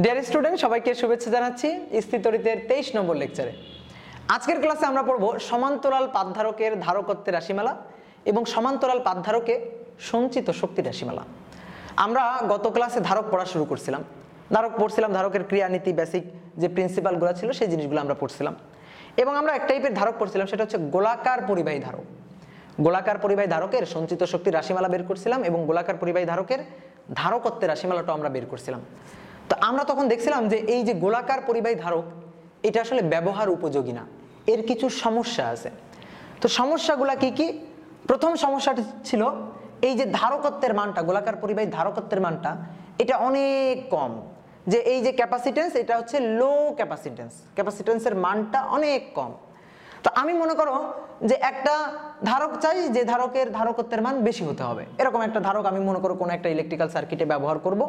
Dear student, সবাইকে শুভেচ্ছা জানাচ্ছি স্থিতরিতের 23 নম্বর লেকচারে। আজকের ক্লাসে আমরা পড়ব সমান্তরাল পাতধারকের ধারকত্বের রাশিমালা এবং সমান্তরাল পাতধারকে সঞ্চিত শক্তির রাশিমালা। আমরা গত ক্লাসে ধারক পড়া শুরু করছিলাম, ধারকের ক্রিয়ানীতি, বেসিক যে প্রিন্সিপালগুলো ছিল সেই জিনিসগুলো আমরা পড়ছিলাম এবং আমরা এক টাইপের ধারক পড়ছিলাম, সেটা হচ্ছে গোলাকার পরিবাহী ধারক। গোলাকার পরিবাহী ধারকের সঞ্চিত শক্তির রাশিমালা বের করছিলাম এবং গোলাকার পরিবাহী ধারকের ধারকত্বের রাশিমালাটাও আমরা বের করছিলাম। তো আমরা তখন দেখছিলাম যে এই যে গোলাকার পরিবাহী ধারক, এটা আসলে ব্যবহার উপযোগী না, এর কিছু সমস্যা আছে। তো সমস্যাগুলা কি কি? প্রথম সমস্যাটি ছিল এই যে ধারকত্বের মানটা, গোলাকার পরিবাহী ধারকত্বের মানটা এটা অনেক কম। যে এই যে ক্যাপাসিটেন্স, এটা হচ্ছে লো ক্যাপাসিটেন্সের মানটা অনেক কম। তো আমি মনে করো যে একটা ধারক চাই যে ধারকের ধারকত্বের মান বেশি হতে হবে, এরকম একটা ধারক আমি মনে করো কোনো একটা ইলেকট্রিক্যাল সার্কিটে ব্যবহার করব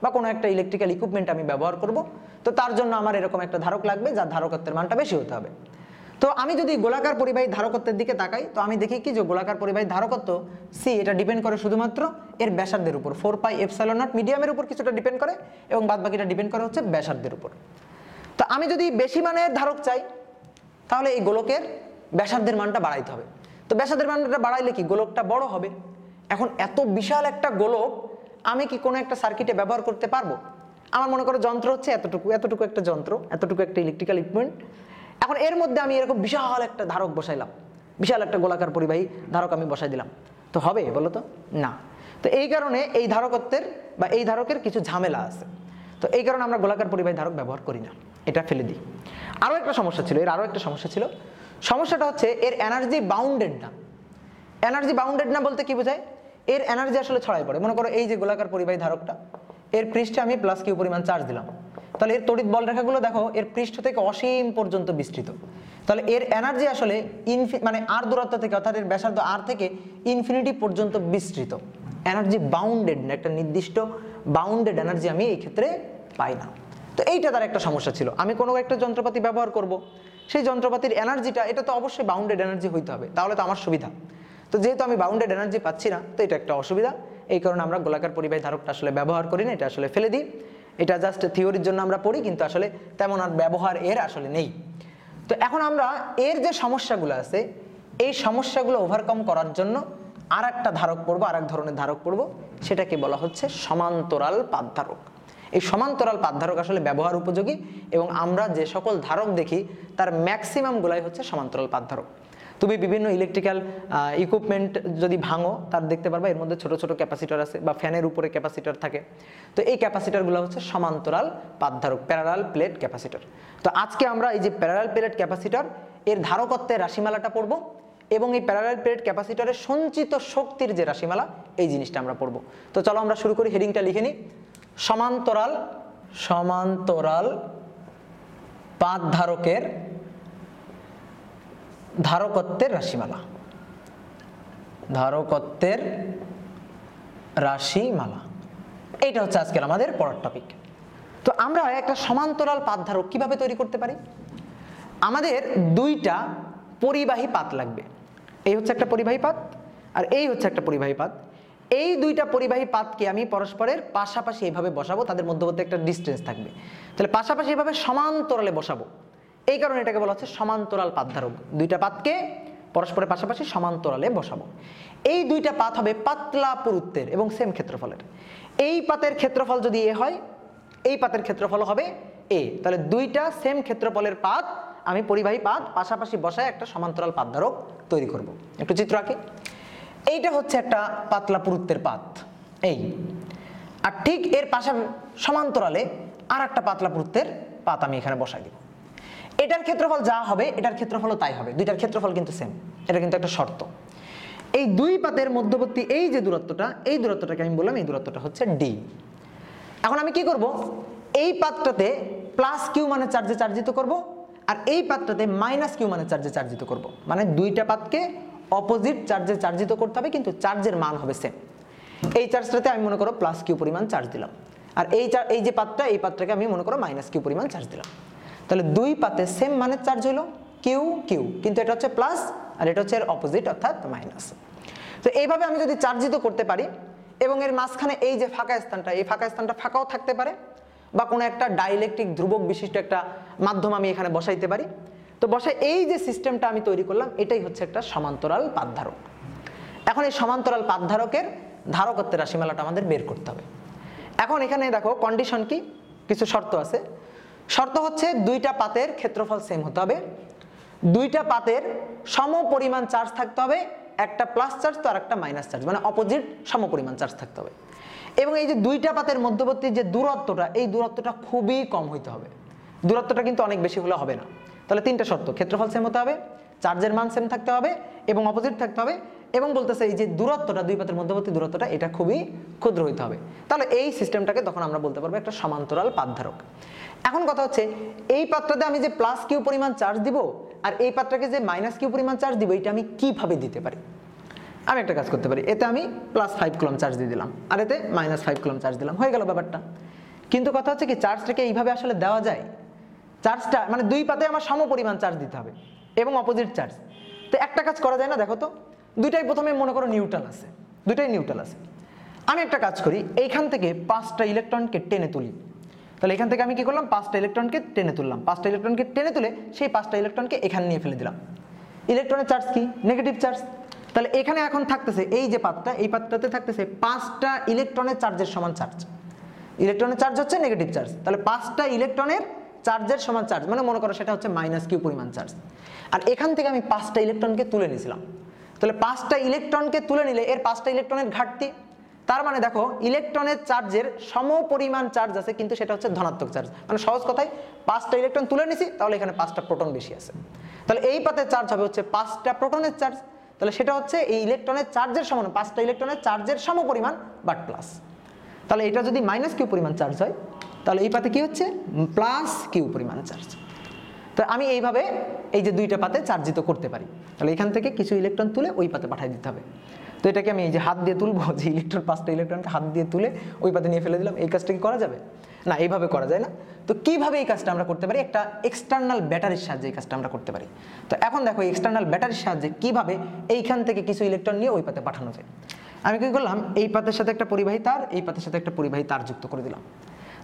বা কোনো একটা ইলেকট্রিক্যাল ইকুইপমেন্ট আমি ব্যবহার করব। তো তার জন্য আমার এরকম একটা ধারক লাগবে যার ধারকত্বের মানটা বেশি হতে হবে। তো আমি যদি গোলাকার পরিবাহী ধারকত্বের দিকে তাকাই, তো আমি দেখি কি যে গোলাকার পরিবাহী ধারকত্ব সি, এটা ডিপেন্ড করে শুধুমাত্র এর ব্যাসার্ধের উপর, 4πε0 মিডিয়ামের উপর কিছুটা ডিপেন্ড করে এবং বাদবাকিটা ডিপেন্ড করে হচ্ছে ব্যাসার্ধের উপর। তো আমি যদি বেশি মানের ধারক চাই, তাহলে এই গোলকের ব্যাসার্ধের মানটা বাড়াইতে হবে। তো ব্যাসার্ধের মানটা বাড়াইলে কি গোলকটা বড় হবে। এখন এত বিশাল একটা গোলক আমি কি কোনো একটা সার্কিটে ব্যবহার করতে পারবো? আমার মনে করো যন্ত্র হচ্ছে এতটুকু একটা যন্ত্র, এতটুকু একটা ইলেকট্রিক্যাল ইকুইপমেন্ট। এখন এর মধ্যে আমি এরকম বিশাল একটা ধারক বসাইলাম, বিশাল একটা গোলাকার পরিবাহী ধারক আমি বসাই দিলাম, তো হবে বলো তো? না। তো এই কারণে এই ধারকত্বের বা এই ধারকের কিছু ঝামেলা আছে। তো এই কারণে আমরা গোলাকার পরিবাহী ধারক ব্যবহার করি না, এটা ফেলে দিই। আরও একটা সমস্যা ছিল, সমস্যাটা হচ্ছে এর এনার্জি বাউন্ডেড না। এনার্জি বাউন্ডেড না বলতে কি বোঝায়? এর এনার্জি আসলে ছড়াই পড়ে। মনে করো এই যে গোলাকার পরিবাহী ধারকটা, এর পৃষ্ঠে আমি প্লাস কিউ পরিমাণ চার্জ দিলাম, তাহলে এর তড়িৎ বল রেখাগুলো দেখো এর পৃষ্ঠ থেকে অসীম পর্যন্ত বিস্তৃত। তাহলে এর এনার্জি আসলে মানে আর দূরত্ব থেকে, অর্থাৎ এর ব্যাসার্ধ আর থেকে ইনফিনিটি পর্যন্ত বিস্তৃত। এনার্জি বাউন্ডেড না, একটা নির্দিষ্ট বাউন্ডেড এনার্জি আমি এই ক্ষেত্রে পাই না। তো এইটা তার একটা সমস্যা ছিল। আমি কোনো একটা যন্ত্রপাতি ব্যবহার করব, সেই যন্ত্রপাতির এনার্জিটা এটা তো অবশ্যই বাউন্ডেড এনার্জি হইতে হবে, তাহলে তো আমার সুবিধা। তো যেহেতু আমি বাউন্ডেড এনার্জি পাচ্ছি না, তো এটা একটা অসুবিধা। এই কারণে আমরা গোলাকার পরিবাহী ধারকটা আসলে ব্যবহার করি না, এটা আসলে ফেলে দিই। এটা জাস্ট থিওরির জন্য আমরা পড়ি, কিন্তু আসলে তেমন আর ব্যবহার এর আসলে নেই। তো এখন আমরা এর যে সমস্যাগুলো আছে, এই সমস্যাগুলো ওভারকাম করার জন্য আর একটা ধারক পড়বো, আর এক ধরনের ধারক পড়বো, সেটাকে বলা হচ্ছে সমান্তরাল পাতধারক। এই সমান্তরাল পাতধারক আসলে ব্যবহার উপযোগী এবং আমরা যে সকল ধারক দেখি তার ম্যাক্সিমাম গুলাই হচ্ছে সমান্তরাল পাতধারক। তুমি বিভিন্ন ইলেকট্রিক্যাল ইকুইপমেন্ট যদি ভাঙো, তার দেখতে পারবা এর মধ্যে ছোট ছোট ক্যাপাসিটর আছে বা ফ্যানের উপরে ক্যাপাসিটর থাকে। তো এই ক্যাপাসিটরগুলো হচ্ছে সমান্তরাল পাতধারক, প্যারালাল প্লেট ক্যাপাসিটর। তো আজকে আমরা এই যে প্যারালাল প্লেট ক্যাপাসিটর এর ধারকত্বের রাশিমালাটা পড়বো এবং এই প্যারালাল প্লেট ক্যাপাসিটরের সঞ্চিত শক্তির যে রাশিমালা, এই জিনিসটা আমরা পড়বো। তো চলো আমরা শুরু করি, হেডিংটা লিখে নিই। সমান্তরাল পাতধারকের ধারকত্বের রাশিমালা। এইটা হচ্ছে আজকের আমাদের পড়ার টপিক। তো আমরা একটা সমান্তরাল পাতধারক কিভাবে তৈরি করতে পারি? আমাদের দুইটা পরিবাহী পাত লাগবে। এই হচ্ছে একটা পরিবাহী পাত আর এই হচ্ছে একটা পরিবাহী পাত। এই দুইটা পরিবাহী পাতকে আমি পরস্পরের পাশাপাশি এইভাবে বসাবো, তাদের মধ্যবর্তী একটা ডিস্টেন্স থাকবে। তাহলে পাশাপাশি এইভাবে সমান্তরালে বসাবো, এই কারণে এটাকে বলা হচ্ছে সমান্তরাল পাতধারক। দুইটা পাতকে পরস্পরের পাশাপাশি সমান্তরালে বসাবো। এই দুইটা পাত হবে পাতলা পুরুত্বের এবং সেম ক্ষেত্রফলের। এই পাতের ক্ষেত্রফল যদি এ হয়, এই পাতের ক্ষেত্রফল হবে এ। তাহলে দুইটা সেম ক্ষেত্রফলের পাত আমি পরিবাহী পাত পাশাপাশি বসায় একটা সমান্তরাল পাতধারক তৈরি করব। একটু চিত্র আঁকি। এইটা হচ্ছে একটা পাতলা পুরুত্বের পাত, এই। আর ঠিক এর পাশে সমান্তরালে আর একটা পাতলা পুরুত্বের পাত আমি এখানে বসাই দিব। এটার ক্ষেত্রফল যা হবে এটার ক্ষেত্রফলও তাই হবে, দুইটার ক্ষেত্রফল কিন্তু সেম। এটা কিন্তু একটা শর্ত। এই দুই পাতের মধ্যবর্তী এই যে দূরত্বটা, এই দূরত্বটাকে আমি বললাম এই দূরত্বটা হচ্ছে ডি। এখন আমি কি করব? এই পাতটাতে প্লাস কিউ মানে চার্জে চার্জিত করব আর এই পাতটাতে মাইনাস কিউ মানে চার্জে চার্জিত করব। মানে দুইটা পাতকে অপোজিট চার্জে চার্জিত করতে হবে, কিন্তু চার্জের মান হবে সেম। এই চার্জটাতে আমি মনে করো প্লাস কিউ পরিমাণ চার্জ দিলাম আর এই যে পাতটা, এই পাতটাকে আমি মনে করো মাইনাস কিউ পরিমাণ চার্জ দিলাম। তাহলে দুই পাতে সেম মানের চার্জ হলো কিউ, কিন্তু এটা হচ্ছে প্লাস আর এটা হচ্ছে এর অপোজিট অর্থাৎ মাইনাস। তো এইভাবে আমি যদি চার্জিত করতে পারি এবং এর মাঝখানে এই যে ফাঁকা স্থানটা, এই ফাঁকা স্থানটা ফাঁকাও থাকতে পারে বা কোনো একটা ডাইইলেকট্রিক ধ্রুবক বিশিষ্ট একটা মাধ্যম আমি এখানে বসাইতে পারি। তো বসাই এই যে সিস্টেমটা আমি তৈরি করলাম এটাই হচ্ছে একটা সমান্তরাল পাতধারক। এখন এই সমান্তরাল পাতধারকের ধারকত্বের রাশিমালাটা আমাদের বের করতে হবে। এখন এখানে দেখো কন্ডিশন কি, কিছু শর্ত আছে। শর্ত হচ্ছে দুইটা পাতের ক্ষেত্রফল সেম হতে হবে, দুইটা পাতের সম পরিমাণ চার্জ থাকতে হবে, একটা প্লাস চার্জ তো আর একটা মাইনাস চার্জ, মানে অপোজিট সম পরিমাণ চার্জ থাকতে হবে। এবং এই যে দুইটা পাতের মধ্যবর্তী যে দূরত্বটা, এই দূরত্বটা খুবই কম হইতে হবে, দূরত্বটা কিন্তু অনেক বেশি হলে হবে না। তাহলে তিনটা শর্ত, ক্ষেত্রফল সেম হতে হবে, চার্জের মান সেম থাকতে হবে এবং অপোজিট থাকতে হবে, এবং বলতেছে এই যে দূরত্বটা, দুই পাতের মধ্যবর্তী দূরত্বটা এটা খুবই ক্ষুদ্র হইতে হবে। তাহলে এই সিস্টেমটাকে তখন আমরা বলতে পারবো একটা সমান্তরাল পাতধারক। এখন কথা হচ্ছে এই পাত্রটাতে আমি যে প্লাস কিউ পরিমাণ চার্জ দিব আর এই পাত্রটাকে যে মাইনাস কিউ পরিমাণ চার্জ দিব, এটা আমি কিভাবে দিতে পারি? আমি একটা কাজ করতে পারি, এতে আমি +5 কুলম্ব চার্জ দিয়ে দিলাম আর এতে -5 কুলম্ব চার্জ দিলাম, হয়ে গেল ব্যাপারটা। কিন্তু কথা হচ্ছে কি, চার্জটাকে এইভাবে আসলে দেওয়া যায়? চার্জটা মানে দুই পাতে আমার সম পরিমাণ চার্জ দিতে হবে এবং অপোজিট চার্জ। তো একটা কাজ করা যায় না? দেখো তো, দুইটাই প্রথমে মনে করো নিউট্রাল আছে, দুইটাই নিউট্রাল আছে। আমি একটা কাজ করি, এইখান থেকে 5টা ইলেকট্রনকে টেনে তুলি। তাহলে এখান থেকে আমি কি করলাম, 5টা ইলেকট্রনকে টেনে তুললাম, 5টা ইলেকট্রনকে টেনে তুলে সেই 5টা ইলেকট্রনকে এখানে নিয়ে ফেলে দিলাম। ইলেকট্রনের চার্জ কি? Negative charge. তাহলে এখানে এখন থাকতেছে এই যে পাতটা, এই পাতটাতে থাকতেছে 5টা ইলেকট্রনের চার্জের সমান চার্জ। ইলেকট্রনের চার্জ হচ্ছে নেগেটিভ চার্জ, তাহলে 5টা ইলেকট্রনের চার্জের সমান চার্জ, মানে মনে করো সেটা হচ্ছে -q পরিমাণ চার্জ। আর এখান থেকে আমি 5টা ইলেকট্রনকে তুলে নিয়েছিলাম। তাহলে 5টা ইলেকট্রনকে তুলে নিলে এর 5টা ইলেকট্রনের ঘাটতি, তার মানে দেখো ইলেকট্রনের চার্জের সম পরিমাণ চার্জ আছে কিন্তু সেটা হচ্ছে ধনাত্মক চার্জ। মানে সহজ কথায় 5টা ইলেকট্রন তুলে নিছি, তাহলে এখানে 5টা প্রোটন বেশি আছে। তাহলে এই পাতের চার্জ হবে হচ্ছে 5টা প্রোটনের চার্জ, তাহলে সেটা হচ্ছে এই ইলেকট্রনের চার্জের সমান, 5টা ইলেকট্রনের চার্জের সম পরিমাণ বাট প্লাস। তাহলে এটা যদি -q পরিমাণ চার্জ হয় তাহলে এই পাতে কি হচ্ছে, +q পরিমাণ চার্জ। তো আমি এইভাবে এই যে দুইটা পাতে চার্জিত করতে পারি। তাহলে এখান থেকে কিছু ইলেকট্রন তুলে ওই পাতে পাঠিয়ে দিতে হবে। তো এটাকে আমি এই যে হাত দিয়ে তুলবো, যে ইলেকট্রন 5টা ইলেকট্রনকে হাত দিয়ে তুলে ওই পাতে নিয়ে ফেলে দিলাম, এই কাজটা কি করা যাবে? না, এইভাবে করা যায় না। তো কিভাবে এই কাজটা আমরা করতে পারি? একটা এক্সটার্নাল ব্যাটারির সাহায্যে এই কাজটা আমরা করতে পারি। তো এখন দেখো এক্সটার্নাল ব্যাটারির সাহায্যে কিভাবে এইখান থেকে কিছু ইলেকট্রন নিয়ে ওই পাতে পাঠানো যায়। আমি কি করলাম, এই পাতের সাথে একটা পরিবাহী তার, এই পাতের সাথে একটা পরিবাহী তার যুক্ত করে দিলাম।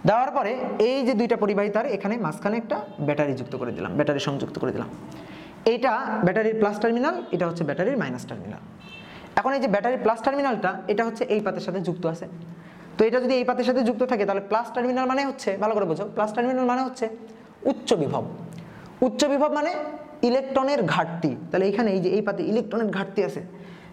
দেওয়ার পরে এই যে দুইটা পরিবাহী তার, এখানে মাঝখানে একটা ব্যাটারি যুক্ত করে দিলাম, ব্যাটারি সংযুক্ত করে দিলাম। এইটা ব্যাটারির প্লাস টার্মিনাল, এটা হচ্ছে ব্যাটারির মাইনাস টার্মিনাল। এখন এই যে ব্যাটারির প্লাস টার্মিনালটা, এটা হচ্ছে এই পাতের সাথে যুক্ত আছে। তো এটা যদি এই পাতের সাথে যুক্ত থাকে তাহলে প্লাস টার্মিনাল মানে হচ্ছে, ভালো করে বোঝো, প্লাস টার্মিনাল মানে হচ্ছে উচ্চ বিভব। উচ্চ বিভব মানে ইলেকট্রনের ঘাটতি। তাহলে এইখানে এই যে এই পাতে ইলেকট্রনের ঘাটতি আছে,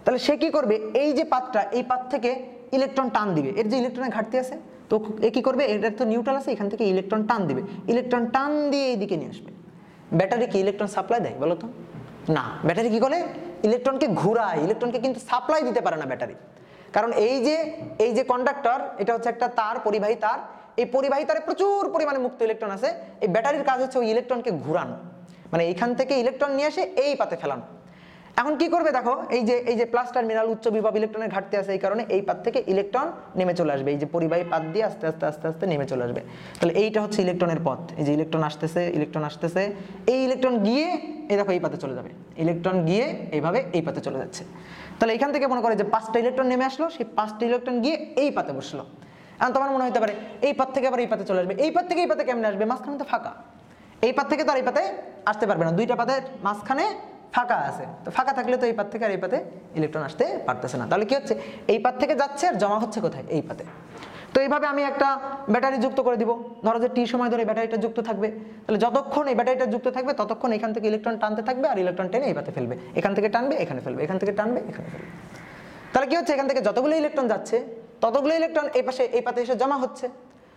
তাহলে সে কি করবে, এই যে পাতটা, এই পাত থেকে ইলেকট্রন টান দিবে। এর যে ইলেকট্রনের ঘাটতি আছে, তো এ কি করবে, এটা তো নিউট্রাল আছে, এখান থেকে ইলেকট্রন টান দিবে, ইলেকট্রন টান দিয়ে এইদিকে নিয়ে আসবে। ব্যাটারি কি ইলেকট্রন সাপ্লাই দেয় বলো তো? না, ব্যাটারি কি করে, ইলেকট্রনকে ঘুরায়, ইলেকট্রনকে কিন্তু সাপ্লাই দিতে পারে না ব্যাটারি। কারণ এই যে কন্ডাক্টর, এটা হচ্ছে একটা তার, পরিবাহী তার, এই পরিবাহী তারে প্রচুর পরিমাণে মুক্ত ইলেকট্রন আছে। এই ব্যাটারির কাজ হচ্ছে ওই ইলেকট্রনকে ঘুরানো, মানে এইখান থেকে ইলেকট্রন নিয়ে এসে এই পাতে ফেলানো। এখন কি করবে দেখো, এই যে প্লাস টার্মিনাল উচ্চ বিভব, ইলেকট্রনের ঘাটতি আছে, এই কারণে এই পাত থেকে ইলেকট্রন নেমে চলে আসবে, এই যে পরিবাহী পাত দিয়ে আস্তে আস্তে আস্তে আস্তে নেমে চলে আসবে। তাহলে এইটা হচ্ছে ইলেকট্রনের পথ, এই যে ইলেকট্রন আসতেছে, ইলেকট্রন আসতেছে, এই ইলেকট্রন গিয়ে এই দেখো এই পাতে চলে যাবে, ইলেকট্রন গিয়ে এইভাবে এই পাতে চলে যাচ্ছে। তাহলে এখান থেকে মনে করে যে 5টা ইলেকট্রন নেমে আসলো, সেই 5টা ইলেকট্রন গিয়ে এই পাতে বসলো। এখন তোমার মনে হতে পারে এই পাত থেকে আবার এই পাতে চলে আসবে, এই পাত থেকে এই পাতে কেমনে আসবে, মাঝখানে তো ফাঁকা, এই পাত থেকে তো আর এই পাতে আসতে পারবে না, দুইটা পাতের মাঝখানে ফাঁকা আছে। তো ফাঁকা থাকলে তো এই পাত থেকে আর এই পাতে ইলেকট্রন আসতে পারতেছে না। তাহলে কি হচ্ছে, এই পাত থেকে যাচ্ছে আর জমা হচ্ছে কোথায়, এই পাতে। তো এইভাবে আমি একটা ব্যাটারি যুক্ত করে দিব, ধরো যে টি সময় ধরে ব্যাটারিটা যুক্ত থাকবে। তাহলে যতক্ষণ এই ব্যাটারিটা যুক্ত থাকবে ততক্ষণ এখান থেকে ইলেকট্রন টানতে থাকবে আর ইলেকট্রন টেনে এই পাতে ফেলবে, এখান থেকে টানবে এখানে ফেলবে, এখান থেকে টানবে এখানে ফেলবে। তাহলে কি হচ্ছে, এখান থেকে যতগুলো ইলেকট্রন যাচ্ছে ততগুলো ইলেকট্রন এই পাশে এই পাতে এসে জমা হচ্ছে।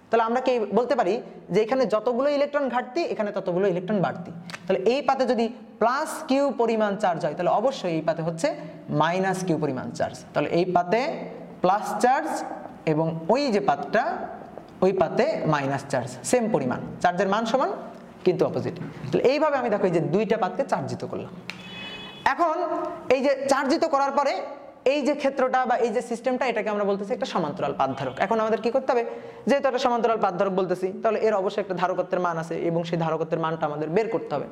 তাহলে আমরা কি বলতে পারি যে এখানে যতগুলো ইলেকট্রন ঘাটতি এখানে ততগুলো ইলেকট্রন বাড়তি। তাহলে এই পাতে যদি +q পরিমাণ চার্জ হয় তাহলে অবশ্যই এই পাতে হচ্ছে -q পরিমাণ চার্জ। তাহলে এই পাতে প্লাস চার্জ এবং ওই যে পাতটা, ওই পাতে মাইনাস চার্জ, সেম পরিমাণ, চার্জের মান সমান কিন্তু অপোজিট। তাহলে এইভাবে আমি দেখো এই যে দুইটা পাতকে চার্জিত করলাম। এখন এই যে চার্জিত করার পরে এই যে ক্ষেত্রটা বা এই যে সিস্টেমটা, এটাকে আমরা বলতেছি একটা সমান্তরাল পাতধারক। এখন আমাদের কি করতে হবে, যেহেতু একটা সমান্তরাল পাতধারক বলতেছি তাহলে এর অবশ্যই একটা ধারকত্বের মান আছে এবং সেই ধারকত্বের মানটা আমাদের বের করতে হবে।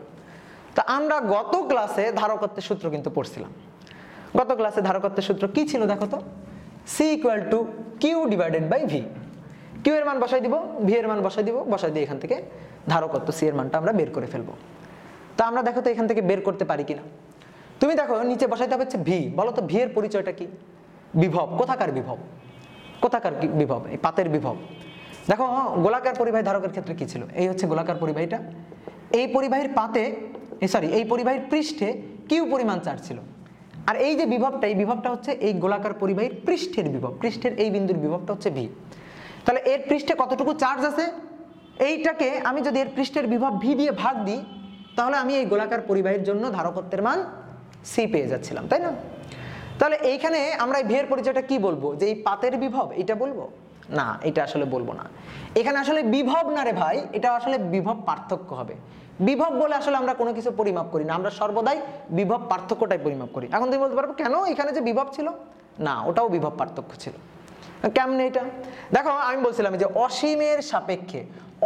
তা আমরা গত ক্লাসে ধারকত্বের সূত্র কিন্তু পড়ছিলাম। গত ক্লাসে ধারকত্বের সূত্র কি ছিল দেখো তো, C = Q/V। কিউ এর মান বসাই দিব, ভি এর মান বসাই দিব, বসাই দিয়ে এখান থেকে ধারকত্ব সি এর মানটা আমরা বের করে ফেলবো। তা আমরা দেখো তো এখান থেকে বের করতে পারি কিনা। তুমি দেখো নিচে বসাইতে হবে হচ্ছে ভি। বলো তো ভি এর পরিচয়টা কি? বিভব। কোথাকার বিভব? কোথাকার বিভব? এই পাতের বিভব। দেখো গোলাকার পরিবাহী ধারকের ক্ষেত্রে কি ছিল? এই হচ্ছে গোলাকার পরিবাহীটা, এই পরিবাহীর পাতে এই পরিবাহীর পৃষ্ঠে কিউ পরিমাণ চার্জ ছিল। আর এই যে বিভবটা, এই বিভবটা হচ্ছে এই গোলাকার পরিবাহীর পৃষ্ঠের বিভব, পৃষ্ঠের এই বিন্দুর বিভবটা হচ্ছে ভি। তাহলে এর পৃষ্ঠে কতটুকু চার্জ আছে, এইটাকে আমি যদি এর পৃষ্ঠের বিভব ভি দিয়ে ভাগ দিই, তাহলে আমি এই গোলাকার পরিবাহীর জন্য ধারকত্বের মান সি পেয়ে যাচ্ছিলাম, তাই না? তাহলে এইখানে আমরা এই ভি এর পরিচয়টা কি বলবো? যে এই পাতের বিভব এটা বলবো? না, এটা আসলে বলবো না। এখানে আসলে বিভব না রে ভাই, এটা আসলে বিভব পার্থক্য হবে। বিভব বলে আসলে আমরা কোনো কিছু পরিমাপ করি না, আমরা সর্বদাই বিভব পার্থক্যটাই পরিমাপ করি। এখন তুমি বলতে পারবো কেন এখানে যে বিভব ছিল? না, ওটাও বিভব পার্থক্য ছিল। কেমনে এটা? দেখো আমি বলছিলাম যে অসীমের সাপেক্ষে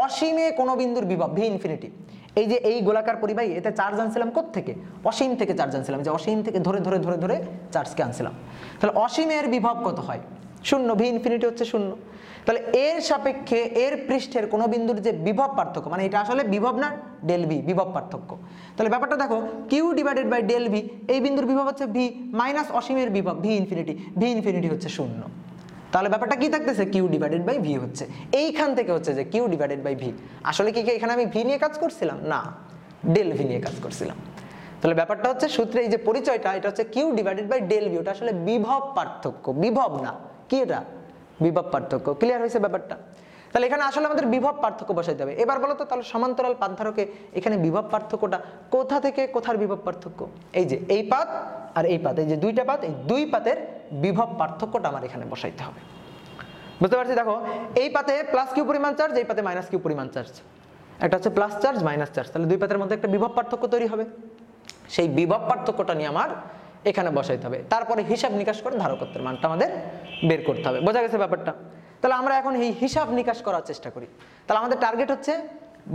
অসীমে কোনো বিন্দুর বিভব ভি ইনফিনিটি, এই যে এই গোলাকার পরিবাহী এতে চার্জ আনছিলাম কোত্থেকে? অসীম থেকে চার্জ আনছিলাম, যে অসীম থেকে ধরে ধরে ধরে ধরে চার্জকে আনছিলাম। তাহলে অসীমের বিভব কত হয়? শূন্য। ভি ইনফিনিটি হচ্ছে শূন্য। তাহলে এর সাপেক্ষে এর পৃষ্ঠের কোনো বিন্দুর যে বিভব পার্থক্য, মানে এটা আসলে বিভব না, ডেল ভি, বিভব পার্থক্য। তাহলে ব্যাপারটা দেখো, Q divided by del V, এই বিন্দুর বিভব হচ্ছে ভি মাইনাস অসীমের বিভব ভি ইনফিনিটি, ভি ইনফিনিটি হচ্ছে শূন্য। তাহলে ব্যাপারটা কি থাকতেছে? কিউ ডিভাইডেড বাই ভি হচ্ছে। এইখান থেকে হচ্ছে যে কিউ ডিভাইডেড বাই ভি। আসলে কি এখানে আমি ভি নিয়ে কাজ করছিলাম? না, ডেল ভি নিয়ে কাজ করছিলাম। তাহলে ব্যাপারটা হচ্ছে সূত্রে এই যে পরিচয়টা, এটা হচ্ছে Q divided by del V, ওটা আসলে বিভব পার্থক্য, বিভব না। কি এটা? বিভব পার্থক্য। ক্লিয়ার হয়েছে ব্যাপারটা? তাহলে এখানে আসলে আমাদের বিভব পার্থক্য বসাইতে হবে। এবার বলো তো, তাহলে সমান্তরাল পাতধারকে এখানে বিভব পার্থক্যটা কোথা থেকে কোথার বিভব পার্থক্য? এই যে এই পাত আর এই পাত, এই যে দুইটা পাত, এই দুই পাতের বিভব পার্থক্যটা আমার এখানে বসাইতে হবে। বুঝতে পারছি? দেখো এই পাতে প্লাস কিউ পরিমাণ চার্জ, এই পাতে মাইনাস কিউ পরিমাণ চার্জ, একটা হচ্ছে প্লাস চার্জ মাইনাস চার্জ, তাহলে দুই পাতের মধ্যে একটা বিভব পার্থক্য তৈরি হবে। সেই বিভব পার্থক্যটা নিয়ে আমার এখানে বসাইতে হবে, তারপরে হিসাব নিকাশ করে ধারকত্বের মানটা আমাদের বের করতে হবে। বোঝা গেছে ব্যাপারটা? তাহলে আমরা এখন এই হিসাব নিকাশ করার চেষ্টা করি। তাহলে আমাদের টার্গেট হচ্ছে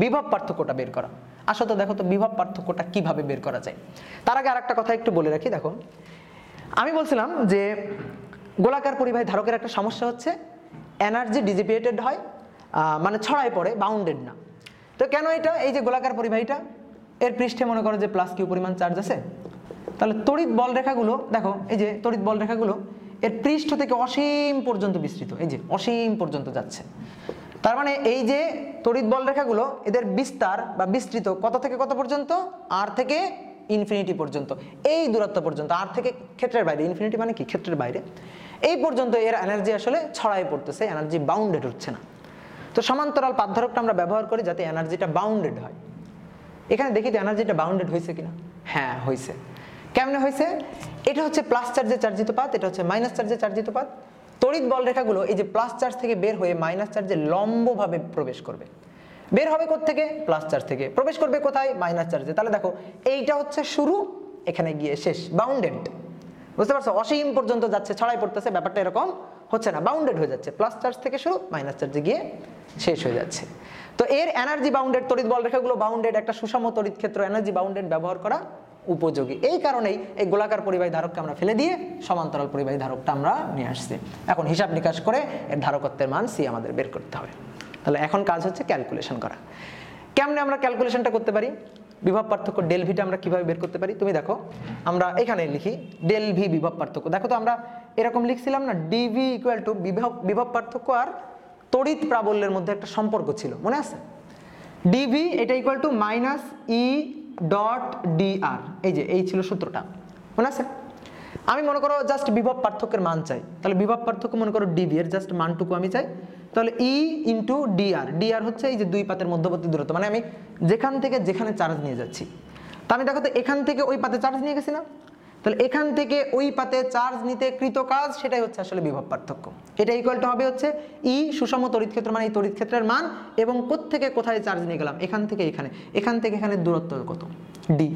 বিভব পার্থক্যটা বের করা। আসলে তো দেখো তো বিভব পার্থক্যটা কিভাবে বের করা যায়। তার আগে আরেকটা কথা একটু বলে রাখি। দেখো আমি বলছিলাম যে গোলাকার পরিবাহী ধারকের একটা সমস্যা হচ্ছে এনার্জি ডিসিপিয়েটেড হয়, মানে ছড়ায় পড়ে, বাউন্ডেড না। তো কেন এটা? এই যে গোলাকার পরিবাহীটা, এর পৃষ্ঠে মনে করো যে প্লাস কিউ পরিমাণ চার্জ আছে, তাহলে তড়িৎ বল রেখাগুলো দেখো, এই যে তড়িৎ বল রেখাগুলো এর পৃষ্ঠ থেকে অসীম পর্যন্ত বিস্তৃত, এই যে অসীম পর্যন্ত যাচ্ছে। তার মানে এই যে তড়িৎ বল রেখাগুলো এদের বিস্তার বা বিস্তৃত কত থেকে কত পর্যন্ত? আর থেকে ইনফিনিটি পর্যন্ত, এই দূরত্ব পর্যন্ত। আর থেকে ক্ষেত্রের বাইরে, ইনফিনিটি মানে কি? ক্ষেত্রের বাইরে। এই পর্যন্ত এর এনার্জি আসলে ছড়ায় পড়তেছে, এনার্জি বাউন্ডেড হচ্ছে না। তো সমান্তরাল পাতধারকটা আমরা ব্যবহার করি যাতে এনার্জিটা বাউন্ডেড হয়। এখানে দেখি তো এনার্জিটা বাউন্ডেড হয়েছে কিনা। হ্যাঁ হয়েছে। কেমনে হয়েছে? এটা হচ্ছে প্লাস চার্জে চার্জিত পাত, এটা হচ্ছে মাইনাস চার্জে চার্জিত পাত। তড়িৎ বল রেখাগুলো এই যে প্লাস চার্জ থেকে বের হয়ে মাইনাস চার্জে লম্বভাবে প্রবেশ করবে। বের হবে কোত্থেকে? প্লাস চার্জ থেকে। প্রবেশ করবে কোথায়? মাইনাস চার্জে। তাহলে দেখো এইটা হচ্ছে শুরু, এখানে গিয়ে শেষ, বাউন্ডেড। বুঝতে পারছো? অসীম পর্যন্ত যাচ্ছে, ছড়াই পড়তেছে, ব্যাপারটা এরকম হচ্ছে না, বাউন্ডেড হয়ে যাচ্ছে। প্লাস চার্জ থেকে শুরু, মাইনাস চার্জে গিয়ে শেষ হয়ে যাচ্ছে। তো এর এনার্জি বাউন্ডেড, তড়িৎ বল রেখাগুলো বাউন্ডেড, একটা সুষম তড়িৎ ক্ষেত্র এনার্জি বাউন্ডেড ব্যবহার করা উপযোগী। এই কারণেই এই গোলাকার পরিবাহী ধারককে আমরা ফেলে দিয়ে সমান্তরাল পরিবাহী ধারকটা আমরা নিয়ে আসছি। এখন হিসাব নিকাশ করে এর ধারকত্বের মান সি আমাদের বের করতে হবে। তাহলে এখন কাজ হচ্ছে ক্যালকুলেশন করা। কেমনে আমরা ক্যালকুলেশনটা করতে পারি? বিভব পার্থক্য ডেল ভিটা আমরা কিভাবে বের করতে পারি? তুমি দেখো আমরা এখানে লিখি ডেল ভি বিভব পার্থক্য। দেখো তো আমরা এরকম লিখছিলাম না, ডিভি ইকুয়াল টু বিভব পার্থক্য আর তড়িৎ প্রাবল্যের মধ্যে একটা সম্পর্ক ছিল, মনে আছে? ডিভি এটা equal to minus E dot D R, এই যে এই ছিল সূত্রটা, মনে আছে? আমি মনে করো জাস্ট বিভব পার্থক্যের মান চাই, তাহলে বিভব পার্থক্য মনে করো ডিভি এর জাস্ট মানটুকু আমি চাই, তাহলে ই ইন্টু ডিআর। ডিআর হচ্ছে এই যে দুই পাতের মধ্যবর্তী দূরত্ব, মানে আমি যেখান থেকে যেখানে চার্জ নিয়ে যাচ্ছি। তা আমি দেখো তো এখান থেকে ওই পাতে চার্জ নিয়ে গেছি না, তাহলে এখান থেকে ওই পাতে চার্জ নিতে কৃত কাজ, সেটাই হচ্ছে আসলে বিভব পার্থক্য। এটা ইকুয়াল টু হবে হচ্ছে ই সুষম তড়িৎ ক্ষেত্র, মানে এই তড়িৎ ক্ষেত্রের মান এবং কোত্থেকে কোথায় চার্জ নিয়ে গেলাম, এখান থেকে এখানে, এখান থেকে এখানে দূরত্ব কত, ডি।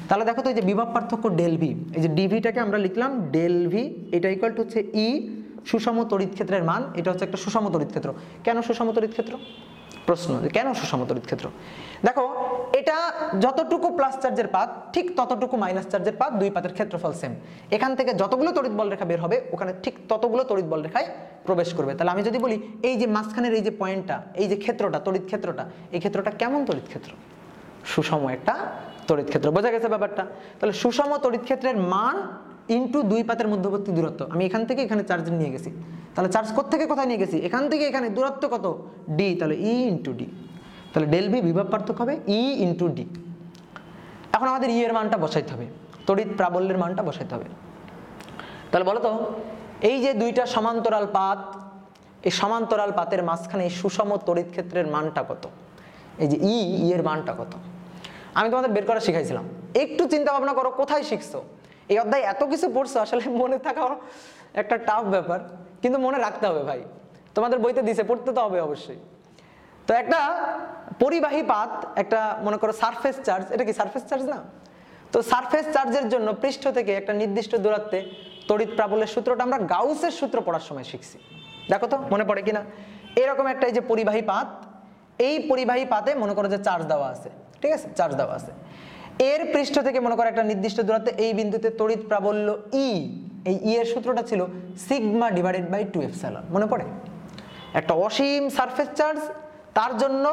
তাহলে দেখো তো এই যে বিভব পার্থক্য ডেল ভি, এই যে ডিভিটাকে আমরা লিখলাম ডেল ভি, এটা ইকুয়াল টু হচ্ছে ই সুষম তড়িৎ ক্ষেত্রের মান। এটা হচ্ছে একটা সুষম তড়িৎ ক্ষেত্র। কেন সুষম তড়িৎ ক্ষেত্র? প্রশ্ন যে কেন সুষম তড়িৎ ক্ষেত্র? দেখো এটা যতটুকু প্লাস চার্জের পাত ঠিক ততটুকু মাইনাস চার্জের পাত, দুই পাতের ক্ষেত্রফল সেম। এখান থেকে যতগুলো তড়িৎ বল রেখা বের হবে ওখানে ঠিক ততগুলো তড়িৎ বল রেখায় প্রবেশ করবে। তাহলে আমি যদি বলি এই যে মাঝখানের এই যে পয়েন্টটা, এই যে ক্ষেত্রটা, তড়িৎ ক্ষেত্রটা, এই ক্ষেত্রটা কেমন তড়িৎ ক্ষেত্র? সুষম একটা তড়িৎ ক্ষেত্র। বোঝা গেছে ব্যাপারটা? তাহলে সুষম তড়িৎ ক্ষেত্রের মান ইনটু দুই পাতের মধ্যবর্তী দূরত্ব। আমি এখান থেকে এখানে চার্জ নিয়ে গেছি, তাহলে চার্জ কোত্থেকে কোথায় নিয়ে গেছি? এখান থেকে এখানে, দূরত্ব কত? ডি, তাহলে ই ইন্টু ডি। তাহলে ডেল ভি বিভব পার্থক্য হবে ই ইন্টু ডি। এখন আমাদের ই এর মানটা বসাইতে হবে, তড়িৎ প্রাবল্যের মানটা বসাইতে হবে। তাহলে বলো তো, এই যে দুইটা সমান্তরাল পাত, এই সমান্তরাল পাতের মাঝখানে এই সুষম তড়িৎ ক্ষেত্রের মানটা কত? এই যে ই এর মানটা কত? আমি তোমাদের বের করা শিখাইছিলাম। একটু চিন্তা ভাবনা করো, কোথায় শিখছো? এই অধ্যায় এত কিছু পড়ছো, আসলে মনে থাকা একটা টাফ ব্যাপার, কিন্তু মনে রাখতে হবে ভাই, তোমাদের বইতে দিছে, পড়তে তো হবে অবশ্যই। তো একটা পরিবাহী পাত, একটা মনে করো সারফেস চার্জ, এটা কি সারফেস চার্জ না? তো সারফেস চার্জের জন্য পৃষ্ঠ থেকে একটা নির্দিষ্ট দূরত্বে তড়িৎ প্রাবল্যের সূত্রটা আমরা গাউসের সূত্র পড়ার সময় শিখছি। দেখো তো মনে পড়ে কিনা? এরকম একটা এই যে পরিবাহী পাত, এই পরিবাহী পাতে মনে করো যে চার্জ দেওয়া আছে, ঠিক আছে, চার্জ দেওয়া আছে। এর পৃষ্ঠ থেকে মনে করো একটা নির্দিষ্ট দূরত্বে এই বিন্দুতে তড়িৎ প্রাবল্য ই, এই ই এর সূত্রটা ছিল সিগমা ডিভাইডেড বাই 2 এপসাইলন। মনে পড়ে? একটা অসীম সারফেস চার্জ, তার জন্য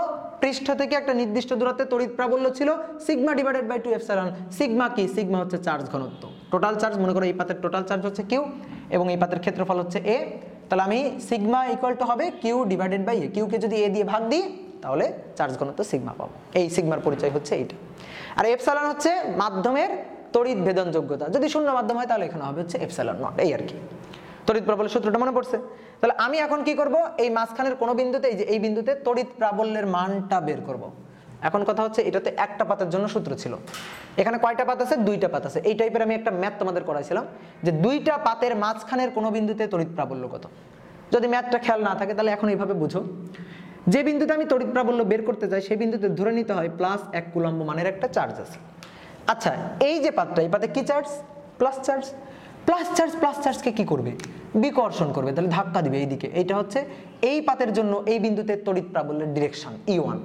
পৃষ্ঠ থেকে একটা নির্দিষ্ট দূরত্বে তড়িৎ প্রাবল্য ছিল sigma divided by 2 epsilon. Sigma কি? সিগমা হচ্ছে চার্জ ঘনত্ব, টোটাল চার্জ। মনে করো এই পাতের টোটাল চার্জ হচ্ছে কিউ এবং এই পাতের ক্ষেত্রফল হচ্ছে এ। তাহলে আমি সিগমা ইকুয়াল টু হবে কিউ ডিভাইডেড বাই এ। কিউকে যদি এ দিয়ে ভাগ দিই তাহলে চার্জ ঘনত্ব সিগমা পাবো। এই সিগমার পরিচয় হচ্ছে এইটা। আর এপসাইলন হচ্ছে মাধ্যমের তড়িৎ ভেদন যোগ্যতা। যদি শূন্য মাধ্যম হয় তাহলে এখানে হবে হচ্ছে এপসাইলন নট। এই আর কি তড়িৎ প্রাবল্যের সূত্রটা মনে পড়ছে? তাহলে আমি এখন কি করব? এই মাঝখানের কোনো বিন্দুতে, এই যে এই বিন্দুতে তড়িৎ প্রাবল্যের মানটা বের করব। এখন কথা হচ্ছে, এটাতে একটা পাতের জন্য সূত্র ছিল, এখানে কয়টা পাত আছে? দুইটা পাত আছে। এই টাইপের আমি একটা ম্যাথ তোমাদের করাইছিলাম যে দুইটা পাতের মাঝখানের কোনো বিন্দুতে তড়িৎ প্রাবল্য কত। যদি ম্যাথটা খেয়াল না থাকে তাহলে এখন এইভাবে বুঝো, যে বিন্দুতে আমি তড়িৎ প্রাবল্য বের করতে চাই সেই বিন্দুতে ধরে নিতে হয় +1 কুলম্ব মানের একটা চার্জ আছে। আচ্ছা, এই যে পাতটা, এই পাতে কি চার্জ? Plus charge. প্লাস চার্জকে কি করবে? বিকর্ষণ করবে, তাহলে ধাক্কা দিবে এইদিকে। এইটা হচ্ছে এই পাতের জন্য এই বিন্দুতে তড়িৎ প্রাবল্যের ডিরেকশন E1।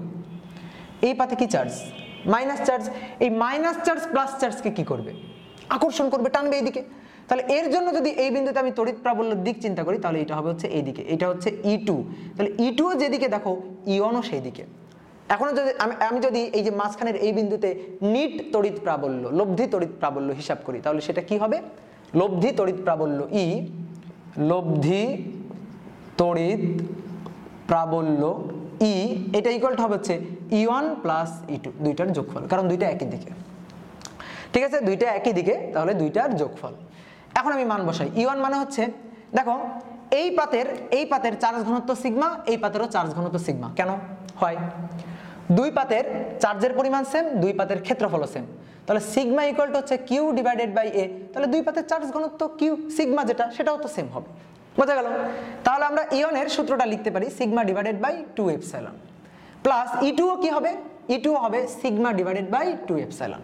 এই পাতে কি চার্জ? Minus charge. এই মাইনাস চার্জ প্লাস চার্জকে কি করবে? আকর্ষণ করবে, টানবে এইদিকে। তাহলে এর জন্য যদি এই বিন্দুতে আমি তড়িৎ প্রাবল্যের দিক চিন্তা করি তাহলে এটা হবে হচ্ছে এইদিকে, এটা হচ্ছে E2। তাহলে E2 যেদিকে দেখো E1ও সেই দিকে। এখন যদি আমি যদি এই যে মাঝখানের এই বিন্দুতে নিট তড়িৎ প্রাবল্য, লব্ধি তড়িৎ প্রাবল্য হিসাব করি তাহলে সেটা কি হবে? লব্ধি তড়িৎ প্রাবল্য ই, লব্ধি তড়িৎ প্রাবল্য ই, এটা ইকুয়াল টু হবে হচ্ছে E1 প্লাস E2, দুইটার যোগফল, কারণ দুইটা একই দিকে। ঠিক আছে, দুইটা একই দিকে, তাহলে দুইটার যোগফল। এখন আমি মান বসাই। E1 মানে হচ্ছে, দেখো এই পাতের চার্জ ঘনত্ব সিগমা, এই পাতেরও চার্জ ঘনত্ব সিগমা। কেন হয়? দুই পাতের চার্জের পরিমাণ সেম, দুই পাতের ক্ষেত্রফলও সেম, তাহলে সিগমা ইকুয়াল টু হচ্ছে কিউ ডিভাইডেড বাই এ। তাহলে দুই পাতের চার্জ ঘনত্ব কিউ, সিগমা যেটা, সেটাও তো সেম হবে। বোঝা গেল? তাহলে আমরা E1 এর সূত্রটা লিখতে পারি sigma divided by 2 epsilon, plus E2 কি হবে? E2 হবে সিগমা ডিভাইডেড বাই 2 এপসাইলন।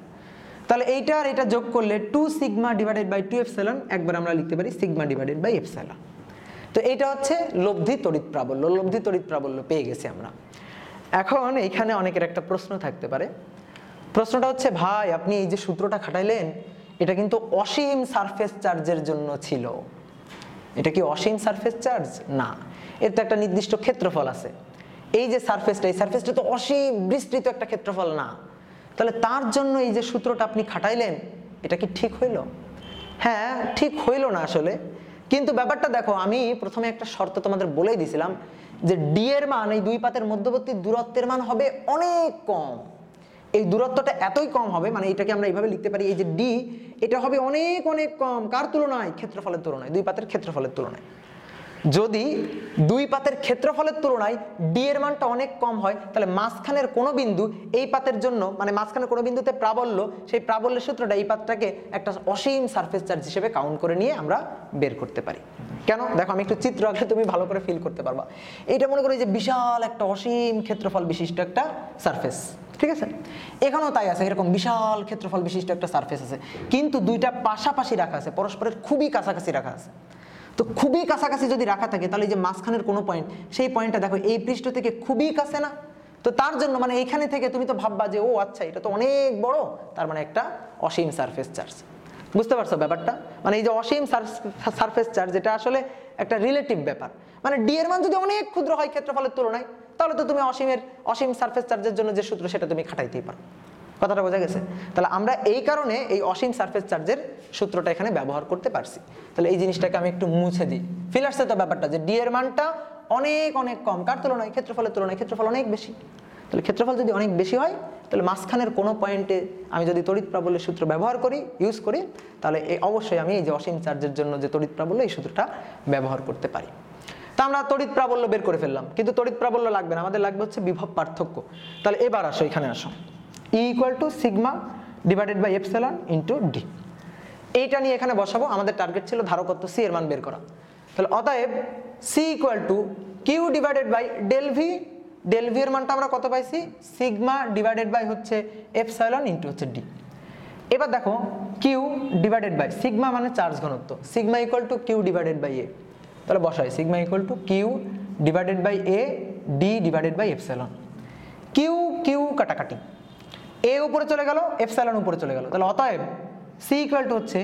তাহলে এইটা আর এটা যোগ করলে 2 সিগমা ডিভাইডেড বাই 2 এপসাইলন, একবার আমরা লিখতে পারি সিগমা ডিভাইডেড বাই এপসাইলন। তো এইটা হচ্ছে লব্ধি তড়িৎ প্রাবল্য। লব্ধি তড়িৎ প্রাবল্য পেয়ে গেছি আমরা। এখন এইখানে অনেকের একটা প্রশ্ন থাকতে পারে। প্রশ্নটা হচ্ছে, ভাই আপনি এই যে সূত্রটা খাটাইলেন এটা কিন্তু অসীম সারফেস চার্জের জন্য ছিল, এটা কি অসীম সারফেস চার্জ? না, এর তো একটা নির্দিষ্ট ক্ষেত্রফল আছে। এই যে সারফেসটা, এই সারফেসটা তো অসীম বিস্তৃত একটা ক্ষেত্রফল না, তাহলে তার জন্য এই যে সূত্রটা আপনি খাটাইলেন এটা কি ঠিক হইল? হ্যাঁ, ঠিক হইল না আসলে। কিন্তু ব্যাপারটা দেখো, আমি প্রথমে একটা শর্ত তোমাদের বলেই দিয়েছিলাম যে ডি এর মান, এই দুই পাতের মধ্যবর্তী দূরত্বের মান হবে অনেক কম। এই দূরত্বটা এতই কম হবে, মানে এটাকে আমরা এইভাবে লিখতে পারি, এই যে ডি, এটা হবে অনেক অনেক কম। কার তুলনায়? ক্ষেত্রফলের তুলনায়, দুই পাতের ক্ষেত্রফলের তুলনায়। যদি দুই পাতের ক্ষেত্রফলের তুলনায় ডি এর মানটা অনেক কম হয় তাহলে মাঝখানের কোনো বিন্দু এই পাতের জন্য, মানে মাঝখানের কোনো বিন্দুতে প্রাবল্য, সেই প্রাবল্যের সূত্রটা এই পাতটাকে একটা অসীম সারফেস চার্জ হিসেবে কাউন্ট করে নিয়ে আমরা বের করতে পারি। কেন? দেখো আমি একটু চিত্র আঁকলে তুমি ভালো করে ফিল করতে পারবা। এইটা মনে করো যে বিশাল একটা অসীম ক্ষেত্রফল বিশিষ্ট একটা সারফেস, ঠিক আছে? এখানেও তাই আছে, এরকম বিশাল ক্ষেত্রফল বিশিষ্ট একটা সারফেস আছে, কিন্তু দুইটা পাশাপাশি রাখা আছে, পরস্পরের খুবই কাছাকাছি রাখা আছে। তো খুবই কাছাকাছি যদি রাখা থাকে তাহলে এই যে মাঝখানের কোনো পয়েন্ট, সেই পয়েন্টটা দেখো এই পৃষ্ঠ থেকে খুবই কাছে না? তো তার জন্য মানে এইখানে থেকে তুমি তো ভাববা যে ও আচ্ছা এটা তো অনেক বড়, তার মানে একটা অসীম সারফেস চার্জ। বুঝতে পারছো ব্যাপারটা? মানে এই যে অসীম সারফেস চার্জ এটা আসলে একটা রিলেটিভ ব্যাপার। মানে ডি এর মান যদি অনেক ক্ষুদ্র হয় ক্ষেত্রফলের তুলনায়, তাহলে তো তুমি অসীম সারফেস চার্জের জন্য যে সূত্র সেটা তুমি খাটাইতেই পারো। কথাটা বোঝা গেছে? তাহলে আমরা এই কারণে এই অসীম সারফেস চার্জের সূত্রটা এখানে ব্যবহার করতে পারছি। তাহলে এই জিনিসটাকে আমি একটু মুছে দিই। ফিল আসছে তো ব্যাপারটা যে ডি এর মানটা অনেক অনেক কম, কার তুলনায়? ক্ষেত্রফলের তুলনায়। ক্ষেত্রফল অনেক বেশি। তাহলে ক্ষেত্রফল যদি অনেক বেশি হয় তাহলে মাঝখানের কোনো পয়েন্টে আমি যদি তড়িৎ প্রাবল্যের সূত্র ব্যবহার করি, ইউজ করি, তাহলে অবশ্যই আমি এই যে অসীম চার্জের জন্য যে তড়িৎ প্রাবল্য এই সূত্রটা ব্যবহার করতে পারি। তা আমরা তড়িৎ প্রাবল্য বের করে ফেললাম, কিন্তু তড়িৎ প্রাবল্য লাগবে না, আমাদের লাগবে হচ্ছে বিভব পার্থক্য। তাহলে এবার আসো, এখানে আসো, E = sigma divided by epsilon into D. এইটা নিয়ে এখানে বসাবো। আমাদের টার্গেট ছিল ধারকত্ব সি এর মান বের করা। তাহলে অতএব C Q divided by del V. Del V এর মানটা আমরা কত পাইছি? সিগমা ডিভাইডেড বাই হচ্ছে এপসিলন ইন্টু হচ্ছে ডি। এবার দেখো কিউ ডিভাইডেড বাই সিগমা মানে চার্জ ঘনত্ব, sigma Q divided by A. তাহলে বসাই sigma Q divided by A D divided by epsilon. Q Q কাটাকাটি, এ উপরে চলে গেল, এপসিলন উপরে চলে গেল। তাহলে অতএব সি হচ্ছে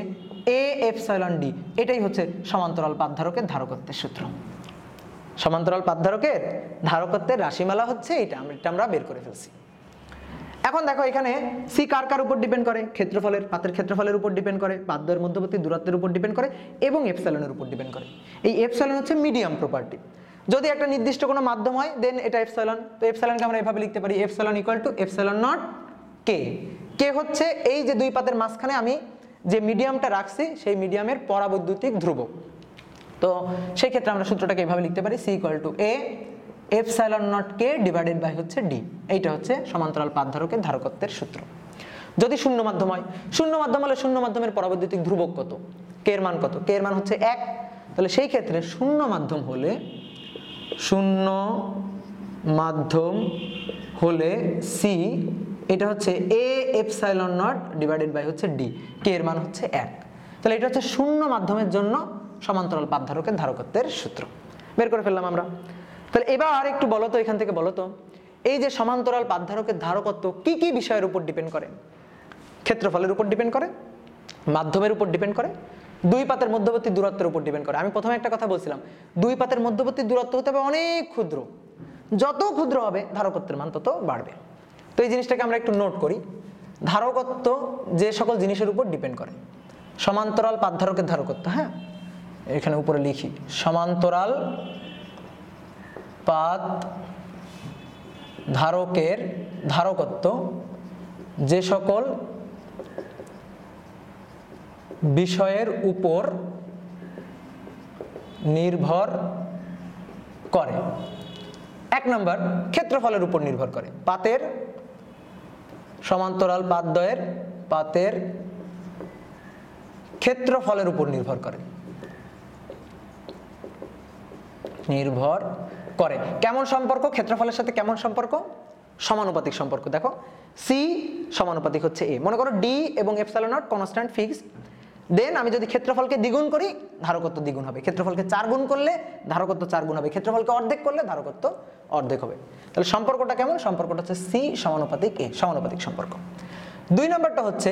এ এপসিলন ডি। এটাই হচ্ছে সমান্তরাল পাতধারকের ধারকত্বের সূত্র। সমান্তরাল পাতধারকের ধারকত্বের রাশিমালা হচ্ছে এটা আমরা বের করে ফেলছি। এখন দেখো এখানে সি কার কার উপর ডিপেন্ড করে? ক্ষেত্রফলের, পাতের ক্ষেত্রফলের উপর ডিপেন্ড করে, পাতদ্বয়ের মধ্যবর্তী দূরত্বের উপর ডিপেন্ড করে এবং এপসিলনের উপর ডিপেন্ড করে। এই এপসিলন হচ্ছে মিডিয়াম প্রপার্টি। যদি একটা নির্দিষ্ট কোনো মাধ্যম হয় দেন এটা এপসিলন। তো এপসিলনকে আমরা এভাবে লিখতে পারি, এপসিলন এপসিলন নট কে। কে হচ্ছে এই যে দুই পাতের মাঝখানে আমি যে মিডিয়ামটা রাখছি সেই মিডিয়ামের পরাবৈদ্যুতিক ধ্রুবক। তো সেই ক্ষেত্রে আমরা সূত্রটাকে এভাবে লিখতে পারি, সি এ এপসিলন নট কে ডিভাইডেড বাই হচ্ছে ডি। এইটা হচ্ছে সমান্তরাল পাতধারকের ধারকত্বের সূত্র। যদি শূন্য মাধ্যম হয়, শূন্য মাধ্যম হলে শূন্য মাধ্যমের পরাবৈদ্যুতিক ধ্রুবক কত? কে এর মান কত? কে এর মান হচ্ছে 1। তাহলে সেই ক্ষেত্রে শূন্য মাধ্যম হলে সি এটা হচ্ছে এ এপসিলন নট ডিভাইডেড বাই হচ্ছে ডি। কে এর মান হচ্ছে 1। তাহলে এটা হচ্ছে শূন্য মাধ্যমের জন্য সমান্তরাল পাতধারকের ধারকত্বের সূত্র। বের করে ফেললাম আমরা। তাহলে এবার একটু বলো তো, এখান থেকে বলো তো, এই যে সমান্তরাল পাতধারকের ধারকত্ব কি কি বিষয়ের উপর ডিপেন্ড করে? ক্ষেত্রফলের উপর ডিপেন্ড করে, মাধ্যমের উপর ডিপেন্ড করে, দুই পাতের মধ্যবর্তী দূরত্বের উপর ডিপেন্ড করে। আমি প্রথমে একটা কথা বলছিলাম, দুই পাতের মধ্যবর্তী দূরত্ব হতে হবে অনেক ক্ষুদ্র। যত ক্ষুদ্র হবে ধারকত্বের মান তত বাড়বে। তো এই জিনিসটাকে আমরা একটু নোট করি। ধারকত্ব যে সকল জিনিসের উপর ডিপেন্ড করে, সমান্তরাল পাতধারকের ধারকত্ব, হ্যাঁ এখানে উপরে লিখি, সমান্তরাল পাত ধারকের ধারকত্ব যে সকল বিষয়ের উপর নির্ভর করে। 1 নম্বর ক্ষেত্রফলের উপর নির্ভর করে। পাতের সমান্তরাল পাতদ্বয়ের পাতের ক্ষেত্রফলের উপর নির্ভর করে। কেমন সম্পর্ক? ক্ষেত্রফলের সাথে কেমন সম্পর্ক? সমানুপাতিক সম্পর্ক। দেখো সি সমানুপাতিক হচ্ছে এ। মনে করো ডি এবং এপসিলন নট কনস্ট্যান্ট ফিক্স। দেন আমি যদি ক্ষেত্রফলকে দ্বিগুণ করি ধারকত্ব দ্বিগুণ হবে, ক্ষেত্রফলকে 4 গুণ করলে ধারকত্ব 4 গুণ হবে, ক্ষেত্রফলকে অর্ধেক করলে ধারকত্ব অর্ধেক হবে। তাহলে সম্পর্কটা কেমন? সম্পর্কটা হচ্ছে সি সমানুপাতিক এ, সমানুপাতিক সম্পর্ক। 2 নম্বরটা হচ্ছে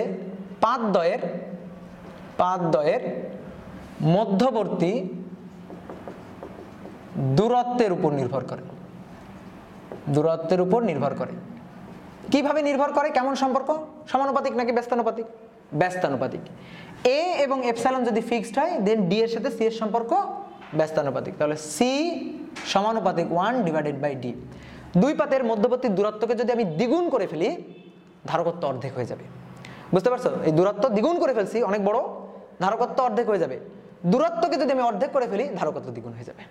পাতদ্বয়ের মধ্যবর্তী দূরত্বের উপর নির্ভর করে। দূরত্বের উপর নির্ভর করে। কিভাবে নির্ভর করে? কেমন সম্পর্ক? সমানুপাতিক নাকি ব্যস্তানুপাতিক? ব্যস্তানুপাতিক। এ এবং এপসিলন যদি ফিক্সড হয় দেন ডি এর সাথে সি এর সম্পর্ক ব্যস্তানুপাতিক। তাহলে সি সমানুপাতিক 1 ডিভাইডেড বাই ডি। দুই পাতের মধ্যবর্তী দূরত্বকে যদি আমি দ্বিগুণ করে ফেলি ধারকত্ব অর্ধেক হয়ে যাবে। বুঝতে পারছো? এই দূরত্ব দ্বিগুণ করে ফেলছি, অনেক বড়, ধারকত্ব অর্ধেক হয়ে যাবে। দূরত্বকে যদি আমি অর্ধেক করে ফেলি ধারকত্ব দ্বিগুণ হয়ে যাবে।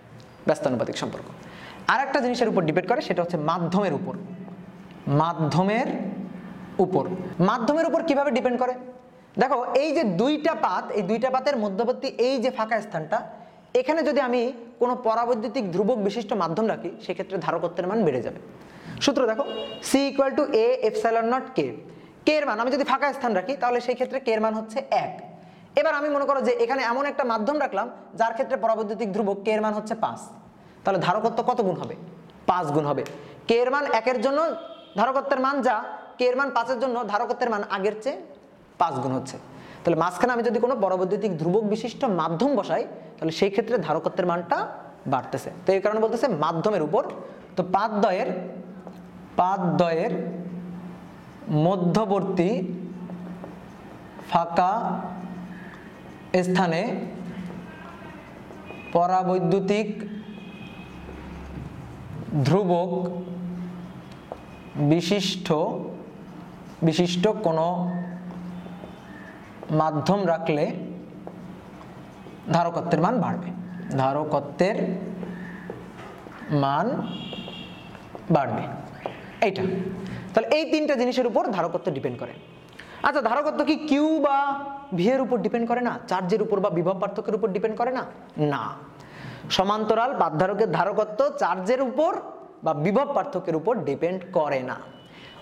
ব্যস্তানুপাতিক সম্পর্ক। আর একটা জিনিসের উপর ডিপেন্ড করে, সেটা হচ্ছে মাধ্যমের উপর। মাধ্যমের উপর কিভাবে ডিপেন্ড করে? দেখো এই যে দুইটা পাত, এই দুইটা পাতের মধ্যবর্তী এই যে ফাঁকা স্থানটা, এখানে যদি আমি কোনো পরাবৈদ্যুতিক ধ্রুবক বিশিষ্ট মাধ্যম রাখি সেক্ষেত্রে ধারকত্বের মান বেড়ে যাবে। সূত্র দেখো, সি এ এপসিলন নট কে। কে এর মান আমি যদি ফাঁকা স্থান রাখি তাহলে সেই ক্ষেত্রে কে এর মান হচ্ছে 1। এবার আমি মনে করো যে এখানে এমন একটা মাধ্যম রাখলাম যার ক্ষেত্রে পরাবৈদ্যুতিক ধ্রুবক কে এর মান হচ্ছে 5। তাহলে ধারকত্ব কত গুণ হবে? 5 গুণ হবে। কে এর মান 1 এর জন্য ধারকত্বের মান যা, কে এর মান 5 এর জন্য ধারকত্বের মান আগের চেয়ে 5 গুণ হচ্ছে। তাহলে মাঝখানে আমি যদি কোনো পরবৈদ্যুতিক ধ্রুবক বিশিষ্ট মাধ্যম বসাই তাহলে সেই ক্ষেত্রে ধারকত্বের মানটা বাড়তেছে। তো এই কারণে বলতেছে মাধ্যমের উপর। তো পাতদ্বয়ের মধ্যবর্তী ফাঁকা স্থানে পরাবৈদ্যুতিক ধ্রুবক বিশিষ্ট কোনো মাধ্যম রাখলে ধারকত্বের মান বাড়বে। ধারকত্বের মান বাড়বে এইটা। তাহলে এই তিনটা জিনিসের উপর ধারকত্ব ডিপেন্ড করে। আচ্ছা, ধারকত্ব কি কিউ বা ভি এর উপর ডিপেন্ড করে না? চার্জের উপর বা বিভব পার্থক্যের উপর ডিপেন্ড করে না? না, সমান্তরাল বাঁধধারকের ধারকত্ব চার্জের উপর বা বিভব পার্থক্যের উপর ডিপেন্ড করে না।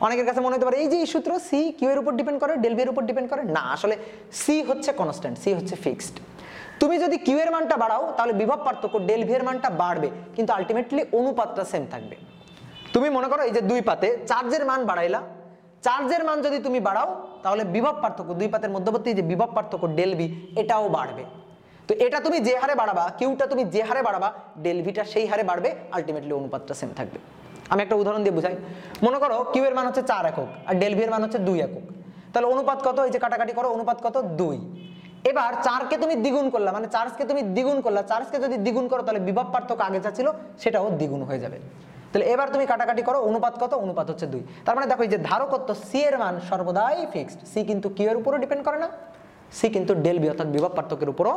অনেকের কাছে মনে হতে পারে এই যে এই সূত্র সি কিউ এর উপর ডিপেন্ড করে, ডেল ভি এর উপর ডিপেন্ড করে। না, আসলে সি হচ্ছে কনস্ট্যান্ট, সি হচ্ছে ফিক্সড। তুমি যদি কিউ এর মানটা বাড়াও তাহলে বিভব পার্থক্য ডেল ভি এর মানটা বাড়বে, কিন্তু আলটিমেটলি অনুপাতটা সেম থাকবে। তুমি মনে করো এই যে দুই পাতে চার্জের মান বাড়াইলা, চার্জের মান যদি তুমি বাড়াও তাহলে বিভব পার্থক্য দুই পাতের মধ্যবর্তী যে বিভব পার্থক্য ডেল ভি এটাও বাড়বে। তো এটা তুমি যে হারে বাড়াবা, কিউটা তুমি যে হারে বাড়াবা, ডেল ভিটা সেই হারে বাড়বে, আলটিমেটলি অনুপাতটা সেম থাকবে। আমি একটা উদাহরণ দিয়ে বুঝাই। মনে করো কিউ এর মান হচ্ছে 4 একক আর ডেল ভি এর মান হচ্ছে 2 একক। তাহলে অনুপাত কত? এই যে কাটাকাটি করো, অনুপাত কত? 2। এবার 4কে তুমি দ্বিগুণ করলা, মানে চার্জকে তুমি দ্বিগুণ করলা। চার্জকে যদি দ্বিগুণ করো তাহলে বিভব পার্থক্য আগে যা ছিল সেটাও দ্বিগুণ হয়ে যাবে। তাহলে এবার তুমি কাটাকাটি করো, অনুপাত কত? অনুপাত হচ্ছে 2। তার মানে দেখো এই যে ধারকত্ব সি এর মান সর্বদাই ফিক্সড। সি কিন্তু কিউ এর উপরও ডিপেন্ড করে না, সি কিন্তু ডেল ভি অর্থাৎ বিভব পার্থক্যের উপরও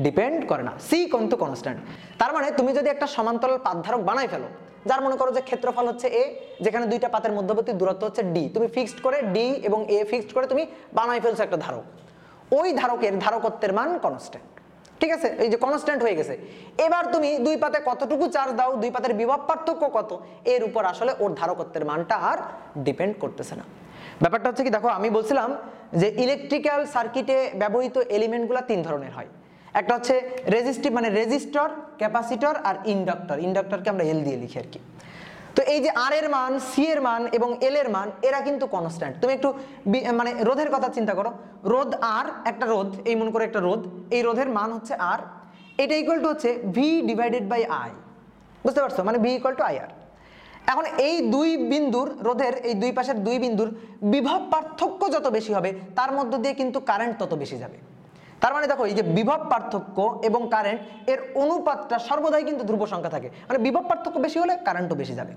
ডিপেন্ড করে না, সি কিন্তু কনস্ট্যান্ট। তার মানে তুমি যদি একটা সমান্তরাল পাতধারক বানাই ফেলো, যার মনে করো যে ক্ষেত্রফল হচ্ছে এ, যেখানে দুইটা পাতের মধ্যবর্তী দূরত্ব হচ্ছে ডি, তুমি ফিক্সড করে ডি এবং এ ফিক্সড করে তুমি বানাই ফেলছো একটা ধারক, ওই ধারকের ধারকত্বের মান কনস্ট্যান্ট। ঠিক আছে, এই যে কনস্ট্যান্ট হয়ে গেছে। এবার তুমি দুই পাতে কতটুকু চার্জ দাও, দুই পাতের বিভব পার্থক্য কত, এর উপর আসলে ওর ধারকত্বের মানটা আর ডিপেন্ড করতেছে না। ব্যাপারটা হচ্ছে কি, দেখো আমি বলছিলাম যে ইলেকট্রিক্যাল সার্কিটে ব্যবহৃত এলিমেন্টগুলো 3 ধরনের হয়। একটা হচ্ছে রেজিস্টিভ মানে রেজিস্টর, ক্যাপাসিটর আর ইন্ডাক্টর। ইন্ডাক্টরকে আমরা এল দিয়ে লিখি আর কি। তো এই যে আর এর মান, সি এর মান এবং এল এর মান এরা কিন্তু কনস্ট্যান্ট। তুমি একটু মানে রোধের কথা চিন্তা করো, রোধ আর, একটা রোধ, এই মনে করো একটা রোধ, এই রোধের মান হচ্ছে আর, এটা ইকুয়াল টু হচ্ছে ভি ডিভাইডেড বাই আই। বুঝতে পারছো? মানে ভি ইকুয়াল টু আই আর। এখন এই দুই বিন্দুর রোধের এই দুই পাশের দুই বিন্দুর বিভব পার্থক্য যত বেশি হবে তার মধ্য দিয়ে কিন্তু কারেন্ট তত বেশি যাবে। তার মানে দেখো এই যে বিভব পার্থক্য এবং কারেন্ট এর অনুপাতটা সর্বদাই কিন্তু ধ্রুব সংখ্যা থাকে। মানে বিভব পার্থক্য বেশি হলে কারেন্টও বেশি যাবে,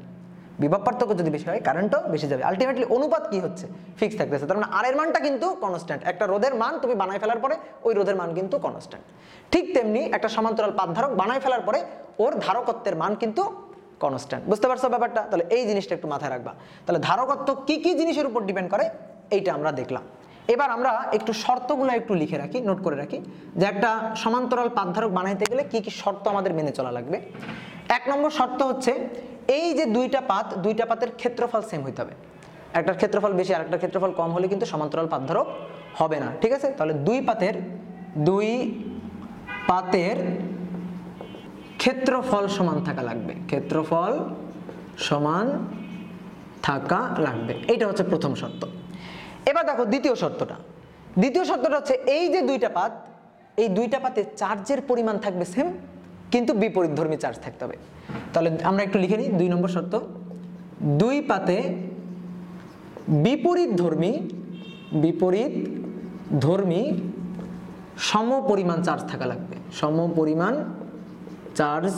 বিভব পার্থক্য যদি বেশি হয় কারেন্টও বেশি যাবে। আলটিমেটলি অনুপাত কি হচ্ছে? ফিক্স থাকতেছে। তার মানে আর এর মানটা কিন্তু কনস্ট্যান্ট। একটা রোধের মান তুমি বানাই ফেলার পরে ওই রোধের মান কিন্তু কনস্ট্যান্ট। ঠিক তেমনি একটা সমান্তরাল পাতধারক বানাই ফেলার পরে ওর ধারকত্বের মান কিন্তু কনস্ট্যান্ট। বুঝতে পারছো ব্যাপারটা? তাহলে এই জিনিসটা একটু মাথায় রাখবা। তাহলে ধারকত্ব কি কি জিনিসের উপর ডিপেন্ড করে এইটা আমরা দেখলাম। এবার আমরা একটু শর্তগুলো একটু লিখে রাখি, নোট করে রাখি যে একটা সমান্তরাল পাতধারক বানাইতে গেলে কি কি শর্ত আমাদের মেনে চলা লাগবে। 1 নম্বর শর্ত হচ্ছে এই যে দুইটা পাতের ক্ষেত্রফল সেম হইতে হবে। একটার ক্ষেত্রফল বেশি আর একটার ক্ষেত্রফল কম হলে কিন্তু সমান্তরাল পাতধারক হবে না। ঠিক আছে, তাহলে দুই পাতের ক্ষেত্রফল সমান থাকা লাগবে, ক্ষেত্রফল সমান থাকা লাগবে, এইটা হচ্ছে প্রথম শর্ত। এবার দেখো দ্বিতীয় শর্তটা হচ্ছে এই যে দুইটা পাত, এই দুইটা পাতে চার্জের পরিমাণ থাকবে সেম, কিন্তু বিপরীতধর্মী চার্জ থাকতে হবে। তাহলে আমরা একটু লিখে নিই 2 নম্বর শর্ত, দুই পাতে বিপরীতধর্মী সমপরিমাণ চার্জ থাকা লাগবে, সমপরিমাণ চার্জ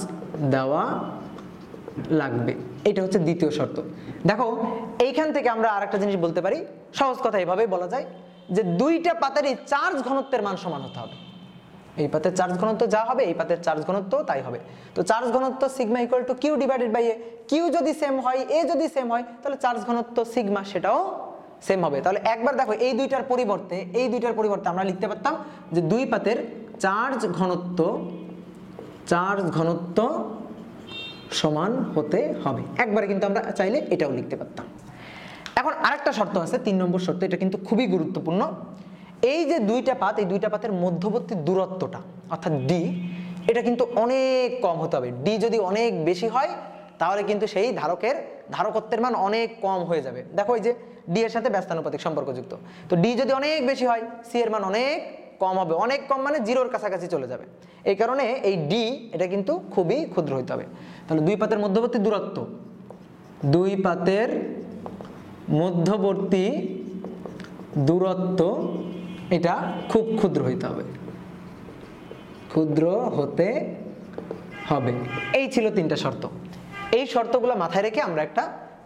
দেওয়া লাগবে, এটা হচ্ছে দ্বিতীয় শর্ত। দেখো এইখান থেকে আমরা আরেকটা জিনিস বলতে পারি, সহজ কথা এভাবেই বলা যায় যে দুইটা পাতেরই চার্জ ঘনত্বের মান সমান হতে হবে। এই পাতের চার্জ ঘনত্ব যা হবে এই পাতের চার্জ ঘনত্ব তাই হবে। তো চার্জ ঘনত্ব sigma equal to Q divided by A. Q যদি সেম হয়, এ যদি সেম হয়, তাহলে চার্জ ঘনত্ব সিগমা সেটাও সেম হবে। তাহলে একবার দেখো এই দুইটার পরিবর্তে আমরা লিখতে পারতাম যে দুই পাতের চার্জ ঘনত্ব সমান হতে হবে, একবারে কিন্তু আমরা চাইলে এটাও লিখতে পারতাম। এখন আরেকটা শর্ত আছে 3 নম্বর শর্ত, এটা কিন্তু খুবই গুরুত্বপূর্ণ। এই যে দুইটা পাত, এই দুইটা পাতের মধ্যবর্তী দূরত্বটা অর্থাৎ ডি, এটা কিন্তু অনেক কম হতে হবে। ডি যদি অনেক বেশি হয় তাহলে কিন্তু সেই ধারকত্বের মান অনেক কম হয়ে যাবে। দেখো এই যে ডি এর সাথে ব্যস্তানুপাতিক সম্পর্কযুক্ত, তো ডি যদি অনেক বেশি হয় সি এর মান অনেক কম হবে, অনেক কম মানে জিরোর কাছাকাছি চলে যাবে। এই কারণে এই ডি এটা কিন্তু খুবই ক্ষুদ্র হইতে হবে। তাহলে দুই পাতের মধ্যবর্তী দূরত্ব, দুই পাতের মধ্যবর্তী দূরত্ব এটা খুব ক্ষুদ্র হইতে হবে, ক্ষুদ্র হতে হবে। এই ছিল তিনটা শর্ত। এই শর্তগুলো মাথায় রেখে আমরা একটা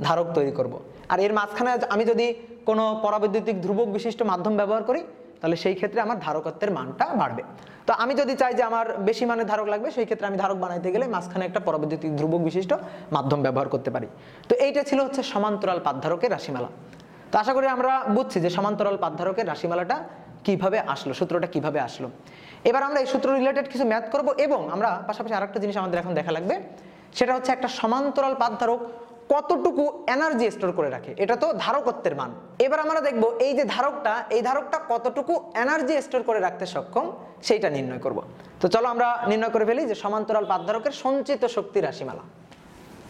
ধারক তৈরি করব। আর এর মাঝখানে আমি যদি কোনো পরাবৈদ্যুতিক ধ্রুবক বিশিষ্ট মাধ্যম ব্যবহার করি তাহলে সেই ক্ষেত্রে আমার ধারকত্বের মানটা বাড়বে। তো আমি যদি চাই যে আমার বেশি মানের ধারক লাগবে, সেই ক্ষেত্রে আমি ধারক বানাইতে গেলে মাঝখানে একটা পরাবৈদ্যুতিক ধ্রুবক বিশিষ্ট মাধ্যম ব্যবহার করতে পারি। তো এইটা ছিল হচ্ছে সমান্তরাল পাতধারকের রাশিমালা। তো আশা করি আমরা বুঝছি যে সমান্তরাল পাতধারকের রাশিমালাটা কিভাবে আসলো, সূত্রটা কিভাবে আসলো। এবার আমরা এই সূত্র রিলেটেড কিছু ম্যাথ করব এবং আমরা পাশাপাশি আরেকটা জিনিস আমাদের এখন দেখা লাগবে, সেটা হচ্ছে একটা সমান্তরাল পাতধারক কতটুকু এনার্জি স্টোর করে রাখে, এটা তো ধারকত্বের মান। এবার আমরা দেখব এই যে ধারকটা, এই ধারকটা কতটুকু এনার্জি স্টোর করে রাখতে সক্ষম সেইটা নির্ণয় করব। তো চলো আমরা নির্ণয় করে ফেলি যে সমান্তরাল পাতধারকের সঞ্চিত শক্তি রাশিমালা।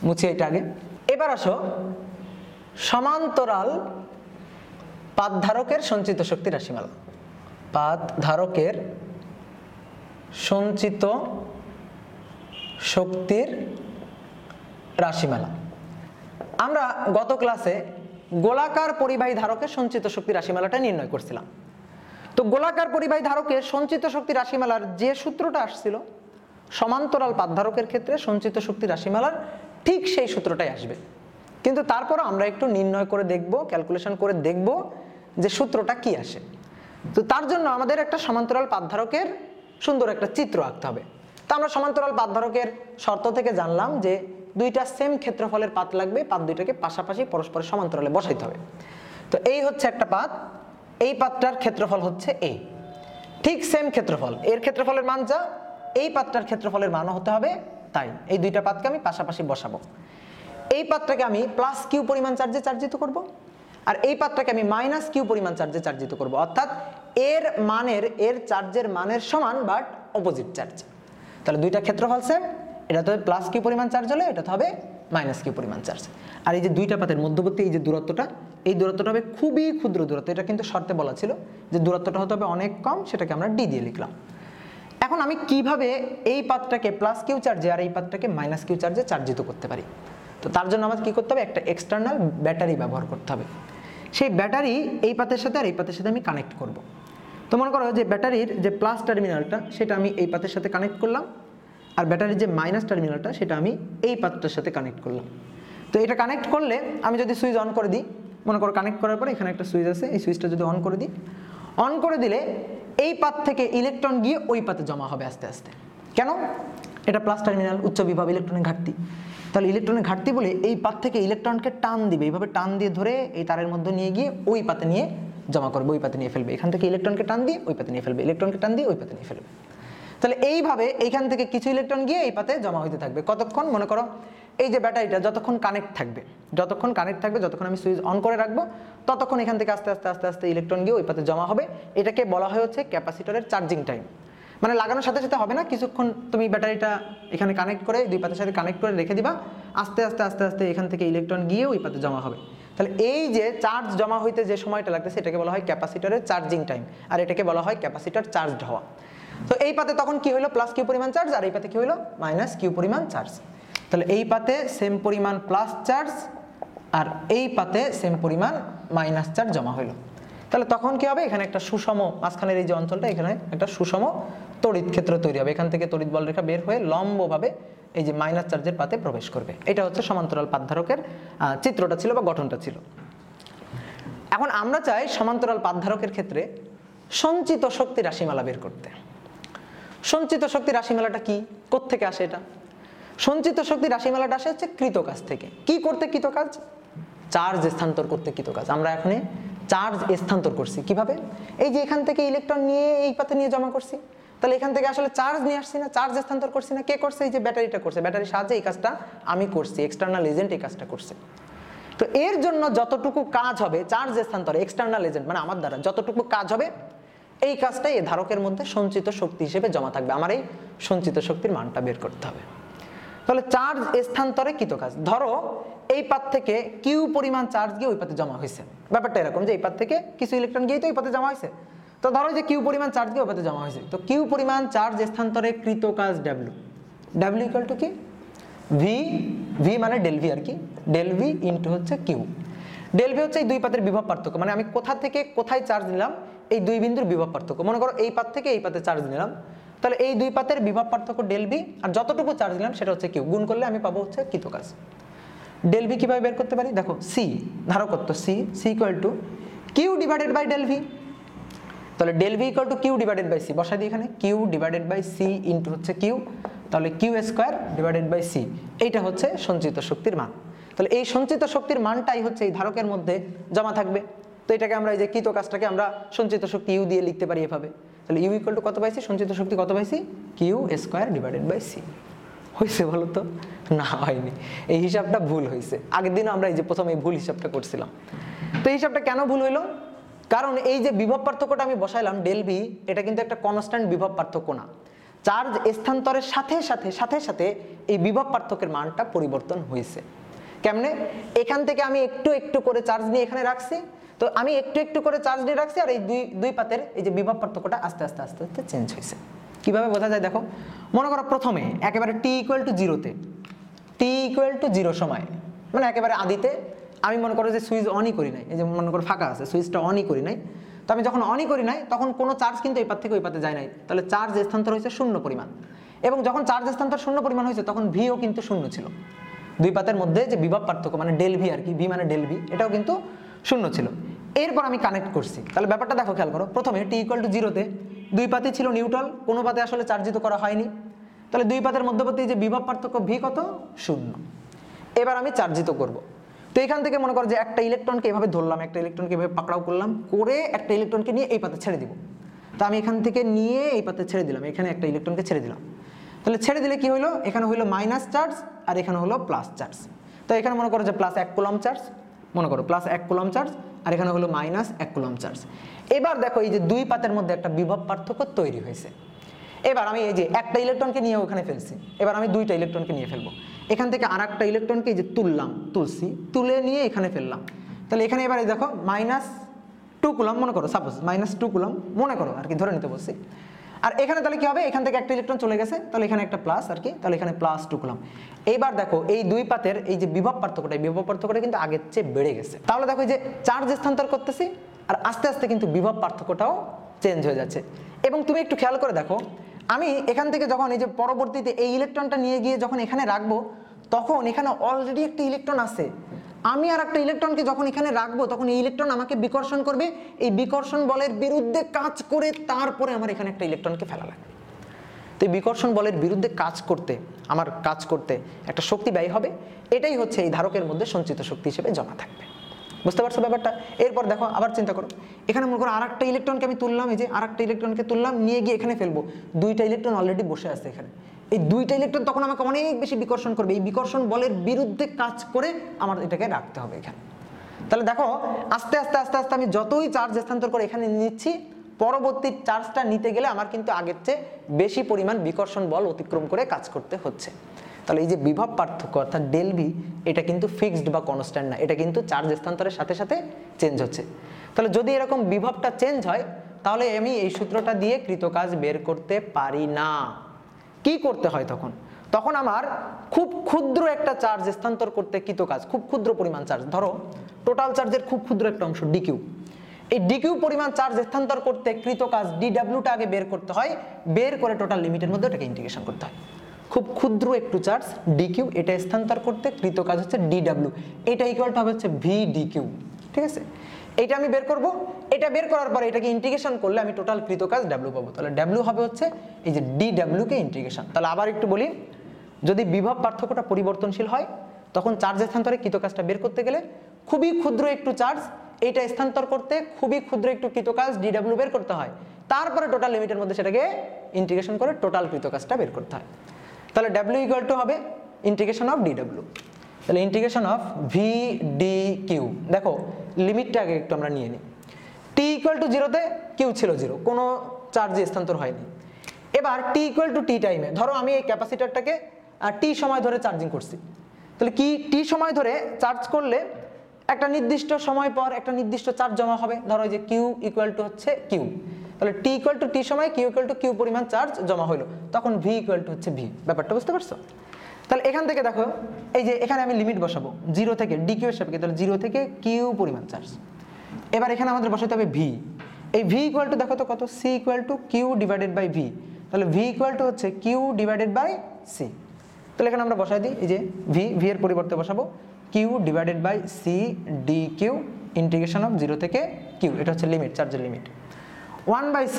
মুছি এটা আগে। এবার আসো সমান্তরাল পাতধারকের সঞ্চিত শক্তি রাশিমালা। পাতধারকের সঞ্চিত শক্তির রাশিমালা। আমরা গত ক্লাসে গোলাকার পরিবাহী ধারকের সঞ্চিত শক্তি রাশিমালাটা নির্ণয় করছিলাম। তো গোলাকার পরিবাহী ধারকের সঞ্চিত শক্তি রাশিমালার যে সূত্রটা আসছিল, সমান্তরাল পাতধারকের ক্ষেত্রে সঞ্চিত শক্তি রাশিমালার ঠিক সেই সূত্রটাই আসবে। কিন্তু তারপরও আমরা একটু নির্ণয় করে দেখব, ক্যালকুলেশন করে দেখব যে সূত্রটা কি আসে। তো তার জন্য আমাদের একটা সমান্তরাল পাতধারকের সুন্দর একটা চিত্র আঁকতে হবে। তো আমরা সমান্তরাল পাতধারকের শর্ত থেকে জানলাম যে দুইটা সেম ক্ষেত্রফলের পাত লাগবে, পাত দুইটাকে পাশাপাশি পরস্পরের সমান্তরালে বসাইতে হবে। তো এই হচ্ছে একটা পাত, এই পাতটার ক্ষেত্রফল হচ্ছে এই, ঠিক সেম ক্ষেত্রফল, এর ক্ষেত্রফলের মান যা এই পাতটার ক্ষেত্রফলের মানও হতে হবে তাই। এই দুইটা পাতকে আমি পাশাপাশি বসাবো। এই পাতটাকে আমি প্লাস কিউ পরিমাণ চার্জে চার্জিত করব, আর এই পাতটাকে আমি মাইনাস কিউ পরিমাণ চার্জে চার্জিত করব, অর্থাৎ এর চার্জের মানের সমান বাট অপোজিট চার্জ। তাহলে দুইটা ক্ষেত্রফল সেম, এটা তো প্লাস কিউ পরিমাণ চার্জ হলে এটা তো হবে মাইনাস কিউ পরিমাণ চার্জ। আর এই যে দুইটা পাতের মধ্যবর্তী এই যে দূরত্বটা, এই দূরত্বটা হবে খুবই ক্ষুদ্র দূরত্ব। এটা কিন্তু শর্তে বলা ছিল যে দূরত্বটা হতে হবে অনেক কম, সেটাকে আমরা ডি দিয়ে লিখলাম। এখন আমি কিভাবে এই পাতটাকে প্লাস কিউ চার্জে আর এই পাতটাকে মাইনাস কিউ চার্জে চার্জিত করতে পারি? তো তার জন্য আমাদের কি করতে হবে, একটা এক্সটার্নাল ব্যাটারি ব্যবহার করতে হবে। সেই ব্যাটারি এই পাতের সাথে আর এই পাতের সাথে আমি কানেক্ট করব। তো মনে করো যে ব্যাটারির যে প্লাস টার্মিনালটা সেটা আমি এই পাতের সাথে কানেক্ট করলাম, আর ব্যাটারির যে মাইনাস টার্মিনালটা সেটা আমি এই পাতটার সাথে কানেক্ট করলাম। তো এটা কানেক্ট করলে আমি যদি সুইচ অন করে দিই, মনে করো কানেক্ট করার পরে এখানে একটা সুইচ আছে, এই সুইচটা যদি অন করে দিই, অন করে দিলে এই পাত থেকে ইলেকট্রন গিয়ে ওই পাতে জমা হবে আস্তে আস্তে। কেন? এটা প্লাস টার্মিনাল, উচ্চ বিভব, ইলেকট্রনের ঘাটতি। তাহলে ইলেকট্রনের ঘাটতি বলে এই পাত থেকে ইলেকট্রনকে টান দিবে, এইভাবে টান দিয়ে ধরে এই তারের মধ্যে নিয়ে গিয়ে ওই পাতে নিয়ে জমা করবে, ওই পাতে নিয়ে ফেলবে। এখান থেকে ইলেকট্রনকে টান দিয়ে ওই পাতে নিয়ে ফেলবে, ইলেকট্রনকে টান দিয়ে ওই পাতে নিয়ে ফেলবে। তাহলে এইভাবে এইখান থেকে কিছু ইলেকট্রন গিয়ে এই পাতে জমা হইতে থাকবে। কতক্ষণ? মনে করো এই যে ব্যাটারিটা যতক্ষণ কানেক্ট থাকবে, যতক্ষণ আমি সুইচ অন করে রাখবো, ততক্ষণ এখান থেকে আস্তে আস্তে আস্তে আস্তে ইলেকট্রন গিয়ে ওই পাতে জমা হবে। এটাকে বলা হয় হচ্ছে ক্যাপাসিটরের চার্জিং টাইম। মানে লাগানোর সাথে সাথে হবে না, কিছুক্ষণ তুমি ব্যাটারিটা এখানে কানেক্ট করে দুই পাতের সাথে কানেক্ট করে রেখে দিবা, আস্তে আস্তে আস্তে আস্তে এখান থেকে ইলেকট্রন গিয়ে ওই পাতে জমা হবে। তাহলে এই যে চার্জ জমা হইতে যে সময়টা লাগতেছে এটাকে বলা হয় ক্যাপাসিটরের চার্জিং টাইম, আর এটাকে বলা হয় ক্যাপাসিটর চার্জড হওয়া। তো এই পাতে তখন কি হলো, প্লাস কিউ পরিমাণ চার্জ, আর এই পাতে কি হলো, মাইনাস কিউ পরিমাণ চার্জ। তাহলে এই পাতে সেম পরিমাণ প্লাস চার্জ আর এই পাতে সেম পরিমাণ মাইনাস চার্জ জমা হইলো। তাহলে তখন কি হবে, এখানে একটা সুষম, মাঝখানের এই যে অঞ্চলটা, এখানে একটা সুষম তড়িৎ ক্ষেত্র তৈরি হবে। এখান থেকে তড়িৎ বল রেখা বের হয়ে লম্বভাবে এই যে মাইনাস চার্জের পাতে প্রবেশ করবে। এটা হচ্ছে সমান্তরাল পাতধারকের চিত্রটা ছিল বা গঠনটা ছিল। এখন আমরা চাই সমান্তরাল পাতধারকের ক্ষেত্রে সঞ্চিত শক্তি রাশিমালা বের করতে। সঞ্চিত শক্তি রাশিমালাটা কি, কোত্থেকে আসে? এটা সঞ্চিত শক্তি রাশিমালাটা আসে হচ্ছে কৃতকাজ থেকে। কি করতে কৃতকাজ? চার্জ স্থানান্তর করতে কৃতকাজ। আমরা এখন চার্জ স্থানান্তর করছি কিভাবে? এই যে এখান থেকে ইলেকট্রন নিয়ে এই পাতে নিয়ে জমা করছি, তাহলে এখান থেকে আসলে চার্জ নিয়ে আসছি না, চার্জ স্থানান্তর করছি না। কে করছে? এই যে ব্যাটারিটা করছে, ব্যাটারির সাহায্যে এই কাজটা আমি করছি, এক্সটার্নাল এজেন্ট এই কাজটা করছে। তো এর জন্য যতটুকু কাজ হবে চার্জ স্থানান্তরে, এক্সটার্নাল এজেন্ট মানে আমার দ্বারা যতটুকু কাজ হবে, এই কাজটাই এই ধারকের মধ্যে সঞ্চিত শক্তি হিসেবে জমা থাকবে। আমার এই সঞ্চিত শক্তির মানটা বের করতে হবে। তাহলে চার্জ স্থানান্তরে কৃত কাজ, ধরো এই পাত থেকে কিউ পরিমাণ চার্জ গিয়ে ওই পাতে জমা হয়েছে, ব্যাপারটা এরকম যে এই পাত থেকে কিছু ইলেকট্রন গিয়ে তো এই পাতে জমা হয়েছে, তো ধরো যে কিউ পরিমাণ চার্জ গিয়ে ওই পাতে জমা হয়েছে, তো কিউ পরিমাণ চার্জ স্থানান্তরে কৃত কাজ ডাব্লিউ, ডাব্লিউ ইকুয়াল টু কি ভি, ভি মানে ডেল ভি আর কি, ডেল ভি ইন্টু হচ্ছে কিউ। ডেল ভি হচ্ছে এই দুই পাতের বিভব পার্থক্য, মানে আমি কোথা থেকে কোথায় চার্জ নিলাম এই দুই বিন্দুর বিভব পার্থক্য। মনে করো এই পাত থেকে এই পাতে চার্জ নিলাম, তাহলে এই দুই পাতের বিভব পার্থক্য ডেল ভি, আর যতটুকু চার্জ নিলাম সেটা হচ্ছে কিউ, গুণ করলে আমি পাবো হচ্ছে কৃত কাজ। ডেল ভি কিভাবে বের করতে পারি, দেখো সি ধারকত্ব C, C equal to Q divided by del V, তাহলে del V equal to Q divided by C, বসাই দিই এখানে Q divided by C into হচ্ছে কিউ, তাহলে Q square divided by C, এইটা হচ্ছে সঞ্চিত শক্তির মান। তাহলে এই সঞ্চিত শক্তির মানটাই হচ্ছে এই ধারকের মধ্যে জমা থাকবে, তো এটাকে আমরা এই যে কৃত কাজটাকে আমরা সঞ্চিত শক্তি ইউ দিয়ে লিখতে পারি এভাবে। তাহলে ইউ ইকুয়াল টু কত পাইছি, সঞ্চিত শক্তি কত পাইছি, Q square divided by C. হয়েছে বলো তো, না হয়নি, এই হিসাবটা ভুল হয়েছে। আগের দিনও আমরা এই যে প্রথমে ভুল হিসাবটা করছিলাম, তো এই হিসাবটা কেন ভুল হইলো, কারণ এই যে বিভব পার্থক্যটা আমি বসাইলাম ডেল ভি, এটা কিন্তু একটা কনস্ট্যান্ট বিভব পার্থক্য না, চার্জ স্থানান্তরের সাথে সাথে সাথে সাথে এই বিভব পার্থক্যের মানটা পরিবর্তন হয়েছে। কেমনে, এখান থেকে আমি একটু একটু করে চার্জ নিয়ে এখানে রাখছি, তো আমি একটু একটু করে চার্জ নিয়ে রাখছি, আর এই দুই পাতের এই যে বিভব পার্থক্যটা আস্তে আস্তে আস্তে আস্তে চেঞ্জ হয়েছে। কিভাবে বোঝা যায় দেখো, মনে করো প্রথমে একেবারে টি ইকুয়াল টু জিরোতে, টি ইকুয়াল টু জিরো সময়, মানে একেবারে আদিতে আমি মনে করো যে সুইচ অনই করি নাই, এই যে মনে করো ফাঁকা আছে, সুইচটা অনই করি নাই, তো আমি যখন অনই করি নাই তখন কোনো চার্জ কিন্তু এই পাত থেকে ওই পাতে যায় নাই, তাহলে চার্জ স্থানান্তর হয়েছে শূন্য পরিমাণ, এবং যখন চার্জ স্থানান্তর শূন্য পরিমাণ হয়েছে তখন ভিও কিন্তু শূন্য ছিল, দুই পাতের মধ্যে যে বিভব পার্থক্য মানে ডেল ভি আর কি, ভি মানে ডেল ভি, এটাও কিন্তু শূন্য ছিল। এরপর আমি কানেক্ট করছি, তাহলে ব্যাপারটা দেখো খেয়াল করো, প্রথমে টি ইকুয়াল টু জিরোতে দুই পাতে ছিল নিউট্রাল, কোনো পাতে আসলে চার্জিত করা হয়নি, তাহলে দুই পাতের মধ্যবর্তী যে বিভব পার্থক্য ভি কত, শূন্য। এবার আমি চার্জিত করব, তো এখান থেকে মনে করো যে একটা ইলেকট্রনকে এভাবে ধরলাম, একটা ইলেকট্রনকে এভাবে পাকড়াও করলাম, করে একটা ইলেকট্রনকে নিয়ে এই পাতে ছেড়ে দিব, তো আমি এখান থেকে নিয়ে এই পাতে ছেড়ে দিলাম, এখানে একটা ইলেকট্রনকে ছেড়ে দিলাম, তাহলে ছেড়ে দিলে কি হলো, এখানে হলো মাইনাস চার্জ আর এখানে হলো প্লাস চার্জ, তো এখানে মনে করো যে প্লাস 1 কুলম্ব চার্জ, মনে করো প্লাস 1 কুলম্ব চার্জ, আর এখানে হলো মাইনাস 1 কুলম্ব চার্জ। এবার দেখো এই যে দুই পাতের মধ্যে একটা বিভব পার্থক্য তৈরি হয়েছে। এবার আমি এই যে একটা ইলেকট্রনকে নিয়ে ওখানে ফেলছি, এবার আমি দুইটা ইলেকট্রনকে নিয়ে ফেলবো, এখান থেকে আর একটা ইলেকট্রনকে এই যে তুলছি, তুলে নিয়ে এখানে ফেললাম, তাহলে এখানে এবার এই দেখো মাইনাস 2 কুলম্ব, মনে করো সাপোজ মাইনাস 2 কুলম্ব, মনে করো আর কি, ধরে নিতে বলছি, আর এখানে তাহলে কি হবে, এখান থেকে একটা ইলেকট্রন চলে গেছে, তাহলে এখানে একটা প্লাস আর কি, তাহলে এখানে প্লাস 2 কুলম্ব। এইবার দেখো এই দুই পাতের এই যে বিভব পার্থক্যটা কিন্তু আগের চেয়ে বেড়ে গেছে, তাহলে দেখো যে চার্জ স্থানান্তর করতেছি আর আস্তে আস্তে কিন্তু বিভব পার্থক্যটাও চেঞ্জ হয়ে যাচ্ছে। এবং তুমি একটু খেয়াল করে দেখো, আমি এখান থেকে যখন এই যে পরবর্তীতে এই ইলেকট্রনটা নিয়ে গিয়ে যখন এখানে রাখবো, তখন এখানে অলরেডি একটা ইলেকট্রন আছে, আমি আর একটা ইলেকট্রনকে যখন এখানে রাখবো তখন এই ইলেকট্রন আমাকে বিকর্ষণ করবে, এই বিকর্ষণ বলের বিরুদ্ধে কাজ করে তারপরে আমার এখানে একটা ইলেকট্রনকে ফেলা লাগবে। তো এই বিকর্ষণ বলের বিরুদ্ধে কাজ করতে একটা শক্তি ব্যয় হবে, এটাই হচ্ছে এই ধারকের মধ্যে সঞ্চিত শক্তি হিসেবে জমা থাকবে। বুঝতে পারছো ব্যাপারটা? এরপর দেখো আবার চিন্তা করো, এখানে মনে করো আর একটা ইলেকট্রনকে আমি তুললাম, এই যে আর একটা ইলেকট্রনকে তুললাম, নিয়ে গিয়ে এখানে ফেলবো, দুইটা ইলেকট্রন অলরেডি বসে আছে এখানে, এই দুইটা ইলেকট্রন তখন আমাকে অনেক বেশি বিকর্ষণ করবে, এই বিকর্ষণ বলের বিরুদ্ধে কাজ করে আমার এটাকে রাখতে হবে এখানে। তাহলে দেখো আস্তে আস্তে আস্তে আস্তে আমি যতই চার্জ স্থানান্তর করে এখানে নিচ্ছি, পরবর্তী চার্জটা নিতে গেলে আমার কিন্তু আগের চেয়ে বেশি পরিমাণ বিকর্ষণ বল অতিক্রম করে কাজ করতে হচ্ছে। তাহলে এই যে বিভব পার্থক্য অর্থাৎ ডেল ভি, এটা কিন্তু ফিক্সড বা কনস্ট্যান্ট না, এটা কিন্তু চার্জ স্থানান্তরের সাথে সাথে চেঞ্জ হচ্ছে। তাহলে যদি এরকম বিভবটা চেঞ্জ হয়, তাহলে আমি এই সূত্রটা দিয়ে কৃতকাজ বের করতে পারি না। কি করতে হয় তখন আমার খুব ক্ষুদ্র একটা চার্জ স্থানান্তর করতে কৃতকাজ, খুব ক্ষুদ্র পরিমাণ চার্জ, ধরো টোটাল চার্জের খুব ক্ষুদ্র একটা অংশ ডিকিউ, এই ডিকিউ পরিমাণ চার্জ স্থানান্তর করতে কৃতকাজ ডিডব্লিউটা আগে বের করতে হয়, বের করে টোটাল লিমিটের মধ্যে এটাকে ইন্টিগ্রেশন করতে হয়। খুব ক্ষুদ্র একটু চার্জ ডিকিউ, এটা স্থানান্তর করতে কৃতকাজ হচ্ছে ডিডব্লিউ, এটা ইকুয়াল টু হবে হচ্ছে ভি ডিকিউ, ঠিক আছে? এটা আমি বের করব, এটা বের করার পরে এটাকে ইন্টিগ্রেশন করলে আমি টোটাল কৃতকাজ ডাব্লিউ পাবো, তাহলে ডাব্লিউ হবে হচ্ছে এই যে ডিডব্লিউ কে ইন্টিগ্রেশন। তাহলে আবার একটু বলি, যদি বিভব পার্থক্যটা পরিবর্তনশীল হয় তখন চার্জ স্থানান্তরে কৃতকাজটা বের করতে গেলে খুবই ক্ষুদ্র একটু চার্জ এইটা স্থানান্তর করতে খুবই ক্ষুদ্র একটু কৃতকাজ ডিডব্লিউ বের করতে হয়, তারপরে টোটাল লিমিটের মধ্যে সেটাকে ইন্টিগ্রেশন করে টোটাল কৃতকাজটা বের করতে হয়। তাহলে ডাব্লিউ ইকুয়াল টু হবে ইন্টিগ্রেশন অফ ডিডব্লিউ, তাহলে integration of V D Q. দেখো লিমিটটা আগে একটু আমরা নিয়ে নিই, টি ইকুয়াল টু জিরোতে কিউ ছিল জিরো, কোনো চার্জ স্থানান্তর হয়নি। এবার টি ইকুয়াল টু টি টাইমে ধরো আমি এই ক্যাপাসিটারটাকে টি সময় ধরে চার্জিং করছি, তাহলে কি টি সময় ধরে চার্জ করলে একটা নির্দিষ্ট সময় পর একটা নির্দিষ্ট চার্জ জমা হবে। ধরো যে কিউ ইকুয়াল টু হচ্ছে কিউ, তাহলে টি ইকুয়াল টু টি সময় কিউ ইকুয়াল টু কিউ পরিমাণ চার্জ জমা হলো, তখন ভি ইকুয়াল টু হচ্ছে ভি। ব্যাপারটা বুঝতে পারছো? তাহলে এখান থেকে দেখো এই যে এখানে আমি লিমিট বসাবো 0 থেকে ডি কিউ এর সাপেক্ষে, তাহলে 0 থেকে কিউ পরিমাণ চার্জ। এবার এখানে আমাদের বসাতে হবে ভি। এই ভি ইকুয়াল টু দেখো তো কত, C equal to Q divided by V, তাহলে ভি ইকুয়াল টু হচ্ছে কিউ ডিভাইডেড বাই সি। তাহলে এখানে আমরা বসাই দিই এই যে ভি এর পরিবর্তে বসাবো Q divided by C D Q integration of 0 থেকে কিউ, এটা হচ্ছে লিমিট, চার্জের লিমিট। 1/c,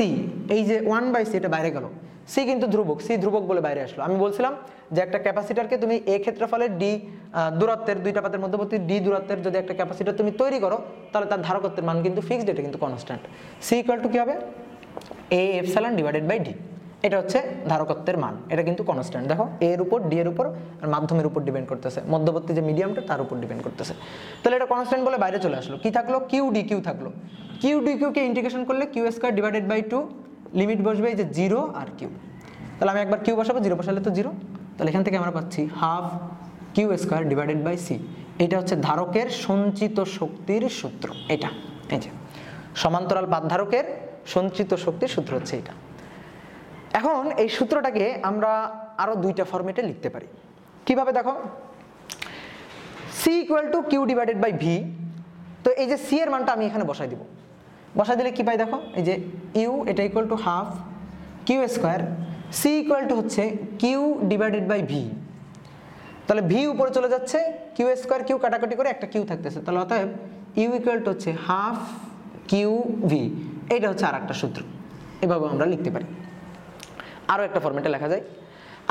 এই যে 1/c এটা বাইরে গেল, সি কিন্তু ধ্রুবক, সি ধ্রুবক বলে বাইরে আসলো। আমি বলছিলাম যে একটা ক্যাপাসিটরকে তুমি এ ক্ষেত্রফলের ডি দূরত্বের, দুইটা পাতের মধ্যবর্তী ডি দূরত্বের যদি একটা ক্যাপাসিটর তুমি তৈরি করো, তাহলে তার ধারকত্বের মান কিন্তু ফিক্সড, এটা কিন্তু কনস্ট্যান্ট। সি ইকুয়াল টু কি হবে, A epsilon divided by D, এটা হচ্ছে ধারকত্বের মান, এটা কিন্তু কনস্ট্যান্ট। দেখো এ এর উপর, ডি এর উপর আর মাধ্যমের উপর ডিপেন্ড করতেছে, মধ্যবর্তী যে মিডিয়ামটা তার উপর ডিপেন্ড করতেছে। তাহলে এটা কনস্ট্যান্ট বলে বাইরে চলে আসলো। কি থাকলো, কিউ ডি কিউ থাকলো। কিউ ডি কিউ কে ইন্টিগ্রেশন করলে Q square divided by 2, limit বসবে এই যে 0 আর কিউ। তাহলে আমি একবার কিউ বসাবো, 0 বসালে তো 0, তাহলে এখান থেকে আমরা পাচ্ছি half Q square divided by C. এটা হচ্ছে ধারকের সঞ্চিত শক্তির সূত্র, এটা এই যে সমান্তরাল পাত ধারকের সঞ্চিত শক্তির সূত্র হচ্ছে এটা। এখন এই সূত্রটাকে আমরা আরো দুইটা ফরম্যাটে লিখতে পারি। কিভাবে দেখো, C equal to Q divided by V, তো এই যে সি এর মানটা আমি এখানে বসাই দিব, বসাই দিলে কি পাই দেখো, এই যে ইউ এটা equal to half Q square, C equal to হচ্ছে কিউ ডিভাইডেড বাই ভি। তাহলে ভি উপরে চলে যাচ্ছে, কিউ স্কয়ার কিউ কাটাকাটি করে একটা কিউ থাকতেছে, তাহলে অতএব ইউ ইকুয়াল টু হচ্ছে হাফ কিউ ভি। এইটা হচ্ছে আর একটা সূত্র, এভাবে আমরা লিখতে পারি। আরো একটা ফরম্যাটে লেখা যায়,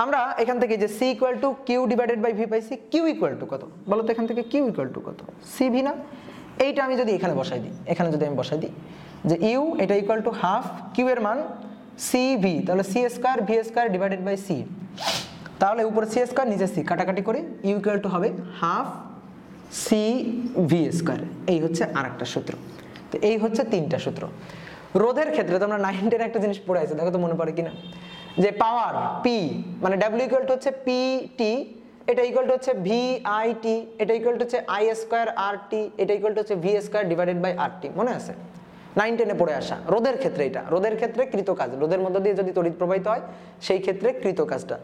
আমরা এখান থেকে যে C equal to Q divided by V পাইছি, কিউ ইকুয়াল টু কত বলো তো, এখান থেকে কিউ ইকুয়াল টু কত, সি ভি না? এইটা আমি যদি এখানে বসাই দিই, এখানে যদি আমি বসাই দিই যে ইউ এটা ইকুয়াল টু হাফ কিউ এর মান সি ভি, তাহলে C square V square divided by C, তাহলে উপরে সি স্কয়ার নিচে সি কাটাকাটি করে ইউ ইকুয়াল টু হবে হাফ সি ভি স্কয়ার। এই হচ্ছে আর একটা সূত্র। তো এই হচ্ছে তিনটা সূত্র। রোধের ক্ষেত্রে তোমরা 9 10 একটা জিনিস পড়ে আছে, দেখো তো মনে পড়ে কিনা, যে পাওয়ার পি মানে ডাব্লিউ ইকুয়াল টু হচ্ছে পি টি, এটা ইকুয়াল টু হচ্ছে ভি আই টি, এটা ইকুয়াল টু হচ্ছে আই স্কয়ার আর টি, এটা ইকুয়াল টু হচ্ছে ভি স্কয়ার ডিভাইডেড বাই আর টি, মনে আছে? 9 10 পড়ে আসা। রোধের ক্ষেত্রে এটা, রোধের ক্ষেত্রে কৃত কাজ, রোধের মধ্য দিয়ে যদি তড়িৎ প্রবাহিত হয় সেই ক্ষেত্রে কৃত কাজটা।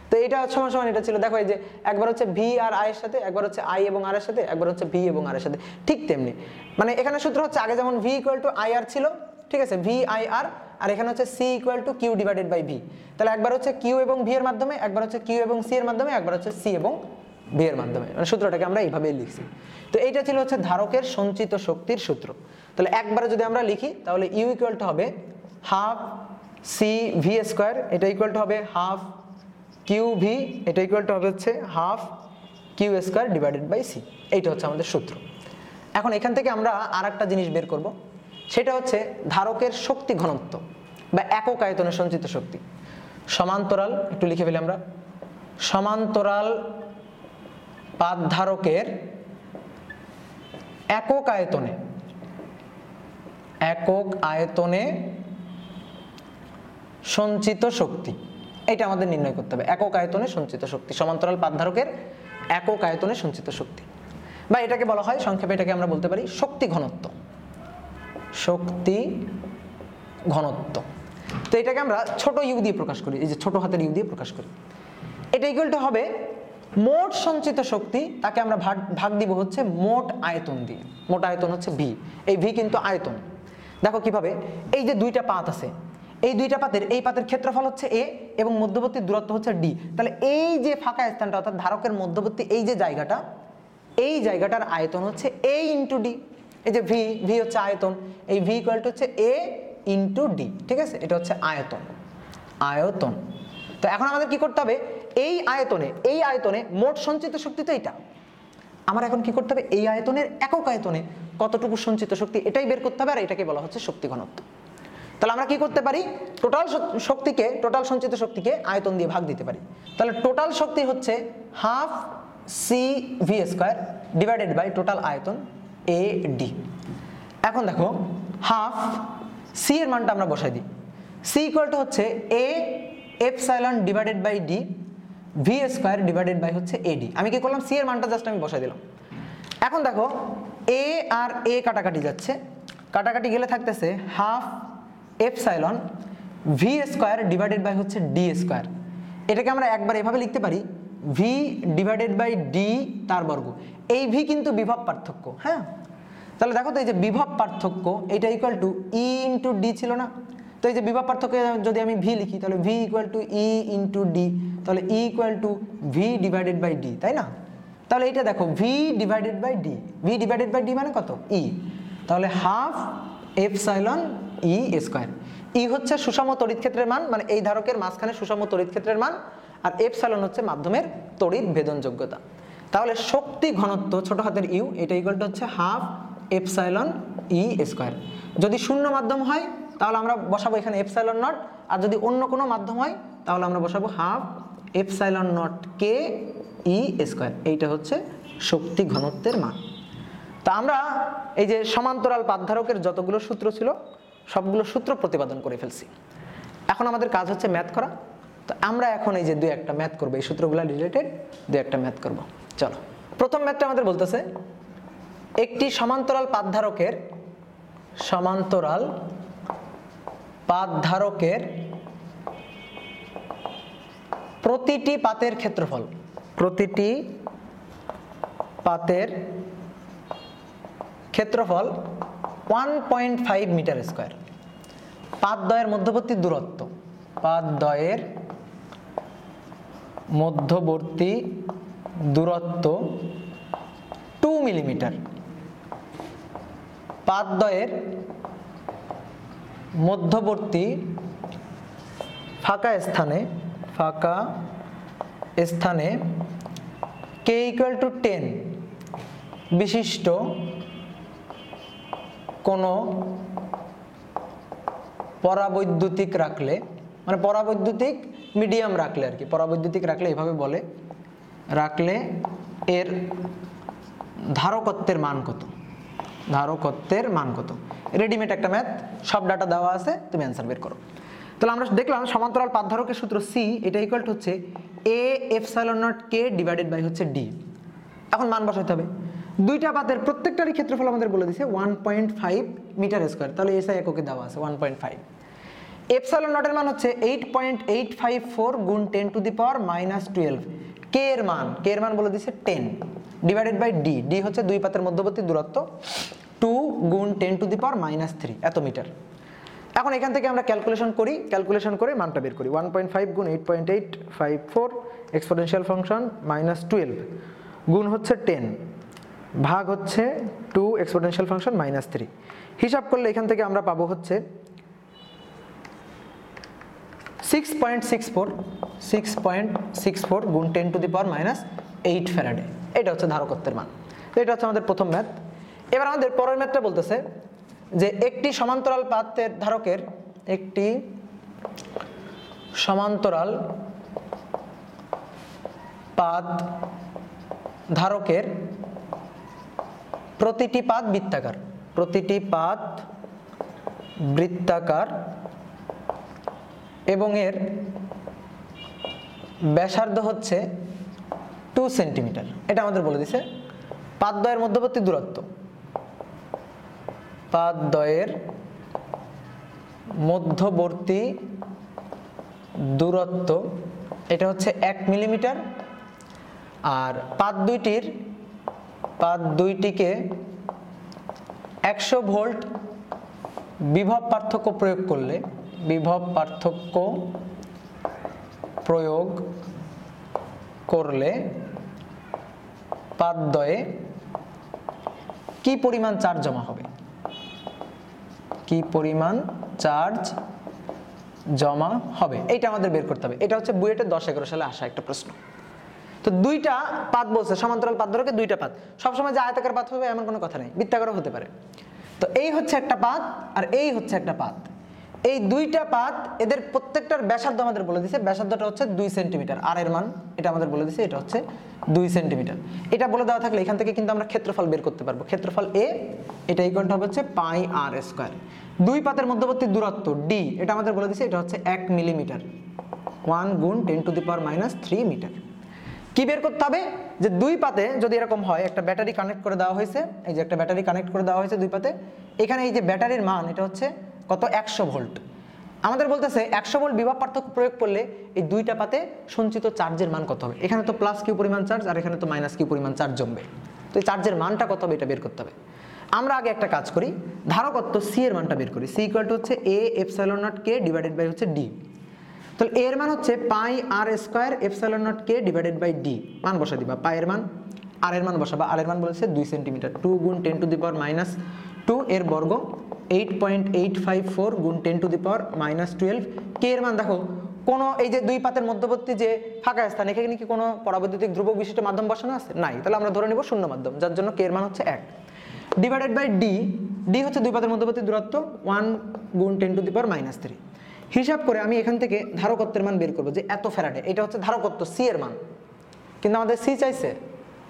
তো এটা সমান সমান এটা ছিল, দেখো এই যে একবার হচ্ছে ভি আর আই এর সাথে, একবার হচ্ছে আই এবং আর এর সাথে, একবার হচ্ছে ভি এবং আর এর সাথে, ঠিক তেমনি মানে এখানে সূত্র হচ্ছে আগে যেমন V equal to I R ছিল, ঠিক আছে, ভি আই আর, আর এখানে হচ্ছে C equal to Q divided by V. তাহলে একবার হচ্ছে কিউ এবং ভি এর মাধ্যমে, একবার হচ্ছে কিউ এবং সি এর মাধ্যমে, একবার হচ্ছে সি এবং ভি এর মাধ্যমে, মানে সূত্রটাকে আমরা এইভাবেই লিখছি। তো এইটা ছিল হচ্ছে ধারকের সঞ্চিত শক্তির সূত্র। তাহলে একবারে যদি আমরা লিখি তাহলে ইউ ইকুয়াল টু হবে হাফ সি ভি স্কয়ার, এটা ইকুয়াল টু হবে হাফ কিউ ভি, এটা ইকুয়াল টু হবে হচ্ছে half Q square divided by C. এইটা হচ্ছে আমাদের সূত্র। এখন এখান থেকে আমরা আর একটা জিনিস বের করব, সেটা হচ্ছে ধারকের শক্তি ঘনত্ব বা একক আয়তনে সঞ্চিত শক্তি। সমান্তরাল একটু লিখে ফেলি আমরা, সমান্তরাল পাত ধারকের একক আয়তনে সঞ্চিত শক্তি, এটা আমাদের নির্ণয় করতে হবে। একক আয়তনে সঞ্চিত শক্তি, সমান্তরাল পাত ধারকের একক আয়তনে সঞ্চিত শক্তি, বা এটাকে বলা হয় সংক্ষেপে, এটাকে আমরা বলতে পারি শক্তি ঘনত্ব। শক্তি ঘনত্ব, তো এটাকে আমরা ছোট ইউ দিয়ে প্রকাশ করি, এই যে ছোট হাতের ইউ দিয়ে প্রকাশ করি। এটা ইকুয়াল টু হবে মোট সঞ্চিত শক্তি, তাকে আমরা ভাগ দিব হচ্ছে মোট আয়তন দিয়ে। মোট আয়তন হচ্ছে ভি, এই ভি কিন্তু আয়তন। দেখো কিভাবে, এই যে দুইটা পাত আছে, এই দুইটা পাতের, এই পাতের ক্ষেত্রফল হচ্ছে এ এবং মধ্যবর্তী দূরত্ব হচ্ছে ডি। তাহলে এই যে ফাঁকা স্থানটা অর্থাৎ ধারকের মধ্যবর্তী এই যে জায়গাটা, এই জায়গাটার আয়তন হচ্ছে এ ইন্টু ডি। এই যে ভি, ভি হচ্ছে আয়তন, এই ভি ইকুয়াল টু হচ্ছে এ ইন্টু ডি, ঠিক আছে, এটা হচ্ছে আয়তন। আয়তন, তো এখন আমাদের কি করতে হবে, এই আয়তনে মোট সঞ্চিত শক্তি তো এটা, আমার এখন কি করতে হবে, এই আয়তনের একক আয়তনে কতটুকু সঞ্চিত শক্তি এটাই বের করতে হবে, আর এটাকে বলা হচ্ছে শক্তি ঘনত্ব। তাহলে আমরা কি করতে পারি, টোটাল সঞ্চিত শক্তিকে আয়তন দিয়ে ভাগ দিতে পারি। তাহলে টোটাল শক্তি হচ্ছে half C V square divided by total আয়তন এ ডি। এখন দেখো হাফ সি এর মানটা আমরা বসাই দিই, সি ইকুয়াল টু হচ্ছে A epsilon divided by D V square divided by হচ্ছে এডি। আমি কি করলাম, সি এর মানটা জাস্ট আমি বসাই দিলাম। এখন দেখো এ আর এ কাটাকাটি যাচ্ছে, কাটাকাটি গেলে থাকতেছে half epsilon V square divided by হচ্ছে ডি স্কোয়ার। এটাকে আমরা একবার এভাবে লিখতে পারি, ভি ডিভাইডেড বাই ডি তার বর্গ। এই ভি কিন্তু বিভব পার্থক্য, হ্যাঁ। তাহলে দেখো তো এই যে বিভব পার্থক্য এটা equal to E into D ছিল না? তো এই যে বিভব পার্থক্য যদি আমি ভি লিখি তাহলে V equal to E into D, তাহলে E equal to V divided by D, তাই না? তাহলে এটা দেখো V divided by D, V divided by D মানে কত, ই। তাহলে half epsilon E square. E হচ্ছে সুষম তড়িৎ ক্ষেত্রের মান, মানে এই ধারকের মাঝখানে সুষম তড়িৎ ক্ষেত্রের মান, আর এপসাইলন হচ্ছে মাধ্যমের তড়িৎ ভেদন যোগ্যতা। তাহলে শক্তি ঘনত্ব ছোট হাতের ইউ এটা ইকুয়াল টু হচ্ছে হাফ এপসাইলন ই স্কোয়ার। যদি শূন্য মাধ্যম হয় তাহলে আমরা বসাবো এখানে এপসাইলন নট, আর যদি অন্য কোনো মাধ্যম হয় তাহলে আমরা বসাবো half epsilon not K E square. এইটা হচ্ছে শক্তি ঘনত্বের মান। তা আমরা এই যে সমান্তরাল পাতধারকের যতগুলো সূত্র ছিল সবগুলো সূত্র প্রতিপাদন করে ফেলছি। এখন আমাদের কাজ হচ্ছে ম্যাথ করা। তো আমরা এখন এই যে দুই একটা ম্যাথ করবো, এই সূত্রগুলো রিলেটেড দুই একটা ম্যাথ করবো। চলো, প্রথম ম্যাথটা আমাদের বলতেছে একটি সমান্তরাল পাতধারকের প্রতিটি পাতের ক্ষেত্রফল, প্রতিটি পাতের ক্ষেত্রফল 1.5 মিটার স্কোয়ার। পাতদ্বয়ের মধ্যবর্তী দূরত্ব, পাতদ্বয়ের মধ্যবর্তী দূরত্ব 2 মিলিমিটার। পাতদ্বয়ের মধ্যবর্তী ফাঁকা স্থানে কে ইকুয়াল টু 10 বিশিষ্ট কোনো পরাবৈদ্যুতিক রাখলে, মানে পরাবৈদ্যুতিক মিডিয়াম রাখলে আর কি, পরাবৈদ্যুতিক রাখলে এভাবে বলে, রাখলে এর ধারকত্বের মান কত, ধারকত্বের মান কত। রেডিমেড একটা ম্যাথ, সব ডাটা দেওয়া আছে, তুমি অ্যান্সার বের করো। তাহলে আমরা দেখলাম সমান্তরাল পাতধারকের সূত্র সি এটা ইকুয়াল টু হচ্ছে এ এপসাইলন নট কে ডিভাইডেড বাই হচ্ছে ডি। এখন মান বসাতে হবে। দুইটা পাতের প্রত্যেকটারই ক্ষেত্রফল আমাদের বলে দিছে 1.5 মিটার স্কোয়ার, তাহলে এসআই এককে দেওয়া আছে 1.5। এপসাইলন নটের মান হচ্ছে 8.854 গুণ 10 টু দি পাওয়ার -12। কে এর মান বলে দিছে 10 ডিভাইডেড বাই ডি, ডি হচ্ছে দুই পাতের মধ্যবর্তী দূরত্ব 2 গুণ 10 টু দি পাওয়ার -3 এত মিটার। এখন এখান থেকে আমরা ক্যালকুলেশন করে মানটা বের করি। 1.5 গুণ 8.854 এক্সপোনেনশিয়াল ফাংশন -12 গুণ হচ্ছে 10 ভাগ হচ্ছে 2 এক্সপোনেনশিয়াল ফাংশন -3। হিসাব করলে এখান থেকে আমরা পাবো হচ্ছে 6.64 গুণ 10 টু দি পাওয়ার -8 ফ্যারাডে। এটা হচ্ছে ধারকত্বের মান। তো এটা হচ্ছে আমাদের প্রথম ম্যাথ। এবার আমাদের পরের ম্যাথটা বলতেছে যে একটি সমান্তরাল পাতের ধারকের, একটি সমান্তরাল পাত ধারকের প্রতিটি পাত বৃত্তাকার, প্রতিটি পাত বৃত্তাকার এবং এর ব্যাসার্ধ হচ্ছে 2 সেন্টিমিটার। এটা আমাদের বলে দিছে। পাতদ্বয়ের মধ্যবর্তী দূরত্ব, পাতদ্বয়ের মধ্যবর্তী দূরত্ব এটা হচ্ছে 1 মিলিমিটার। আর পাত দুইটিকে 100 ভোল্ট বিভব পার্থক্য প্রয়োগ করলে পাতদ্বয়ে কি পরিমাণ চার্জ জমা হবে, এইটা আমাদের বের করতে হবে। এটা হচ্ছে বুয়েটে 10-11 সালে আসা একটা প্রশ্ন। তো দুইটা পাত বলছে, সমান্তরাল পাত ধরকে দুইটা পাত, সবসময় যে আয়তাকার পাত হবে এমন কোনো কথা নেই, বৃত্তাকারও হতে পারে। তো এই হচ্ছে একটা পাত আর এই হচ্ছে একটা পাত। এই দুইটা পাত এদের প্রত্যেকটার ব্যাসার্ধ আমাদের বলে দিছে, ব্যাসার্ধটা হচ্ছে 2 সেন্টিমিটার। আর এর মান এটা আমাদের বলে দিছে, এটা হচ্ছে 2 সেন্টিমিটার। এটা বলে দেওয়া থাকলে এখান থেকে কিন্তু আমরা ক্ষেত্রফল বের করতে পারবো। ক্ষেত্রফল এ এটা ইকুয়াল হবে হচ্ছে পাই আর স্কয়ার। দুই পাতের মধ্যবর্তী দূরত্ব ডি এটা আমাদের বলে দিছে, এটা হচ্ছে 1 মিলিমিটার। 1 গুণ 10 টু দি পাওয়ার -3 মিটার। কি বের করতে হবে, যে দুই পাতে যদি এরকম হয়, একটা ব্যাটারি কানেক্ট করে দেওয়া হয়েছে, এই যে একটা ব্যাটারি কানেক্ট করে দেওয়া হয়েছে দুই পাতে, এখানে এই যে ব্যাটারির মান এটা হচ্ছে কত, 100 ভোল্ট। আমাদের বলতেছে 100 ভোল্ট বিভব পার্থক্য প্রয়োগ করলে এই দুইটা পাতে সঞ্চিত চার্জের মান কত হবে। এখানে তো প্লাস কিউ পরিমাণ চার্জ আর এখানে তো মাইনাস কিউ পরিমাণ চার্জ জমবে, তো এই চার্জের মানটা কত হবে এটা বের করতে হবে। আমরা আগে একটা কাজ করি, ধারকত্ব সি এর মানটা বের করি। সি ইকুয়াল টু হচ্ছে এ এপসাইলন নট কে ডিভাইডেড বাই হচ্ছে ডি। তাহলে এর মান হচ্ছে pi R square epsilon not কে ডিভাইডেড বাই ডি, মান বসা দিবা, পাই এর মান আর এর মান বসাবা, আর এর মান বলেছে 2 সেন্টিমিটার, 2 গুণ 10 টু দি পাওয়ার মাইনাস 2 এর বর্গ, 8.854 গুণ 10 টু দি পাওয়ার মাইনাস 12। কে এর মান দেখো, কোনো এই যে দুই পাতের মধ্যবর্তী যে ফাঁকা স্থান, এখানে কি কোনো পরাবৈদ্যুতিক ধ্রুবক বিশিষ্ট মাধ্যম বসানো আছে? নাই, তাহলে আমরা ধরে নেব শূন্য মাধ্যম, যার জন্য কে এর মান হচ্ছে 1 ডিভাইডেড বাই ডি। ডি হচ্ছে দুই পাতের মধ্যবর্তী দূরত্ব, 1 গুণ 10 টু দি পাওয়ার মাইনাস 3। হিসাব করে আমি এখান থেকে ধারকত্বের মান বের করবো যে এত ফ্যারাডে, এটা হচ্ছে ধারকত্ব সি এর মান, কিন্তু আমাদের সি চাইছে,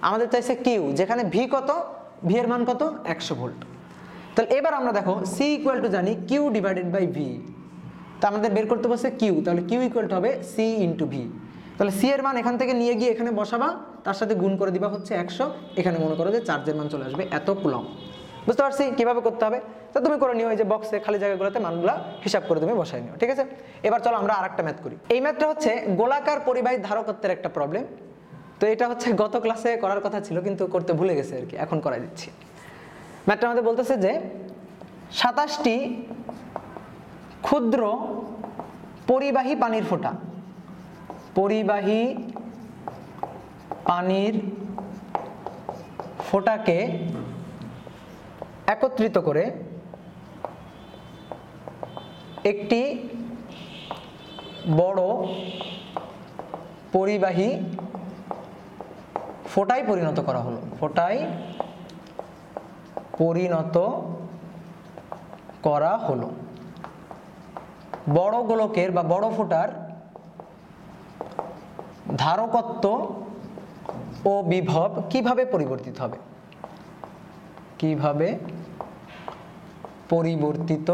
আমাদের চাইছে কিউ, যেখানে ভি কত, ভি এর মান কত, 100 ভোল্ট। তাহলে এবার আমরা দেখো সি ইকুয়াল টু জানি কিউ ডিভাইডেড বাই ভি, তা আমাদের বের করতে বসে কিউ, তাহলে কিউ ইকুয়াল টু হবে সি ইন্টু ভি। তাহলে সি এর মান এখান থেকে নিয়ে গিয়ে এখানে বসাবা, তার সাথে গুণ করে দিবা হচ্ছে 100, এখানে মনে করো যে চার্জের মান চলে আসবে এত কুলম। বুঝতে পারছি কিভাবে করতে হবে? তো তুমি করে নিও, এই যে বক্সে খালি জায়গাগুলোতে মানগুলো হিসাব করে তুমি বসাই নিও, ঠিক আছে। এবার চলো আমরা আরেকটা ম্যাথ করি। এই ম্যাথটা হচ্ছে গোলাকার পরিবাহী ধারকত্বের একটা প্রবলেম। তো এটা হচ্ছে গত ক্লাসে করার কথা ছিল কিন্তু করতে ভুলে গেছে আর কি, এখন করাই দিচ্ছি। ম্যাথটা আমাদের বলতেছে যে 27টি ক্ষুদ্র পরিবাহী পানির ফোঁটা, পরিবাহী পানির ফোঁটাকে একত্রিত করে একটি বড় পরিবাহী ফোঁটায় পরিণত করা হলো, ফোঁটায় পরিণত করা হলো। বড় গোলকের বা বড় ফোঁটার ধারকত্ব ও বিভব কিভাবে পরিবর্তিত হবে, কিভাবে পরিবর্তিত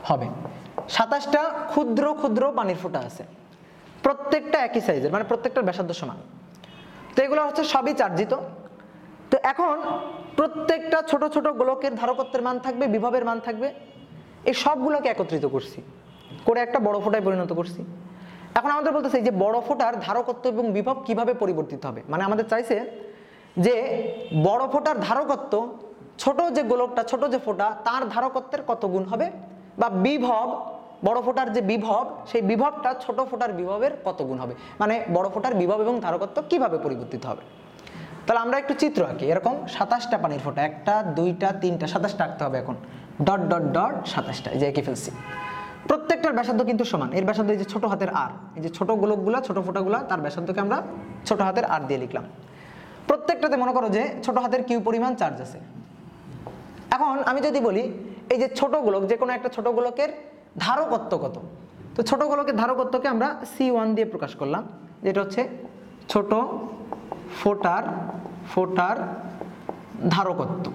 হবে। 27টা ক্ষুদ্র ক্ষুদ্র পানির ফোঁটা আছে, প্রত্যেকটা একই সাইজের, মানে প্রত্যেকটার ব্যাসার্ধ সমান। তো এগুলো হচ্ছে সবই চার্জিত। তো এখন প্রত্যেকটা ছোট ছোট গোলকের ধারকত্বের মান থাকবে, বিভবের মান থাকবে, এই সবগুলোকে একত্রিত করছি করে একটা বড় ফোঁটায় পরিণত করছি। এখন আমাদের বলতেছে যে বড় ফোঁটার ধারকত্ব এবং বিভব কিভাবে পরিবর্তিত হবে, মানে আমাদের চাইছে যে বড় ফোঁটার ধারকত্ব ছোট যে গোলকটা, ছোট যে ফোঁটা, তার ধারকত্বের কত গুণ হবে, বা বিভব, বড় ফোঁটার যে বিভব, সেই বিভবটা ছোট ফোঁটার বিভবের কত গুণ হবে, মানে বড় ফোঁটার বিভব এবং ধারকত্ব কিভাবে পরিবর্তিত হবে। তাহলে আমরা একটু চিত্র আঁকি, এরকম 27টা পানির ফোঁটা, 1টা 2টা 3টা 27টা আঁকতে হবে। এখন ডট ডট ডট 27টা, এই যে এঁকে ফেলছি। প্রত্যেকটার ব্যাসার্ধ কিন্তু সমান, এর ব্যাসার্ধ এই যে ছোট হাতের আর, এই যে ছোট গোলকগুলা ছোট ফোঁটাগুলা, তার ব্যাসার্ধকে আমরা ছোট হাতের আর দিয়ে লিখলাম। প্রত্যেকটাতে মনে করো যে ছোট হাতের কিউ পরিমাণ চার্জ আছে। এখন আমি যদি বলি এই যে ছোট গোলক, যে কোনো একটা ছোট গোলকের ধারকত্ব কত, তো ছোট গোলকের ধারকত্বকে আমরা C1 দিয়ে প্রকাশ করলাম, যেটা হচ্ছে ছোট ফোঁটার ধারকত্ব,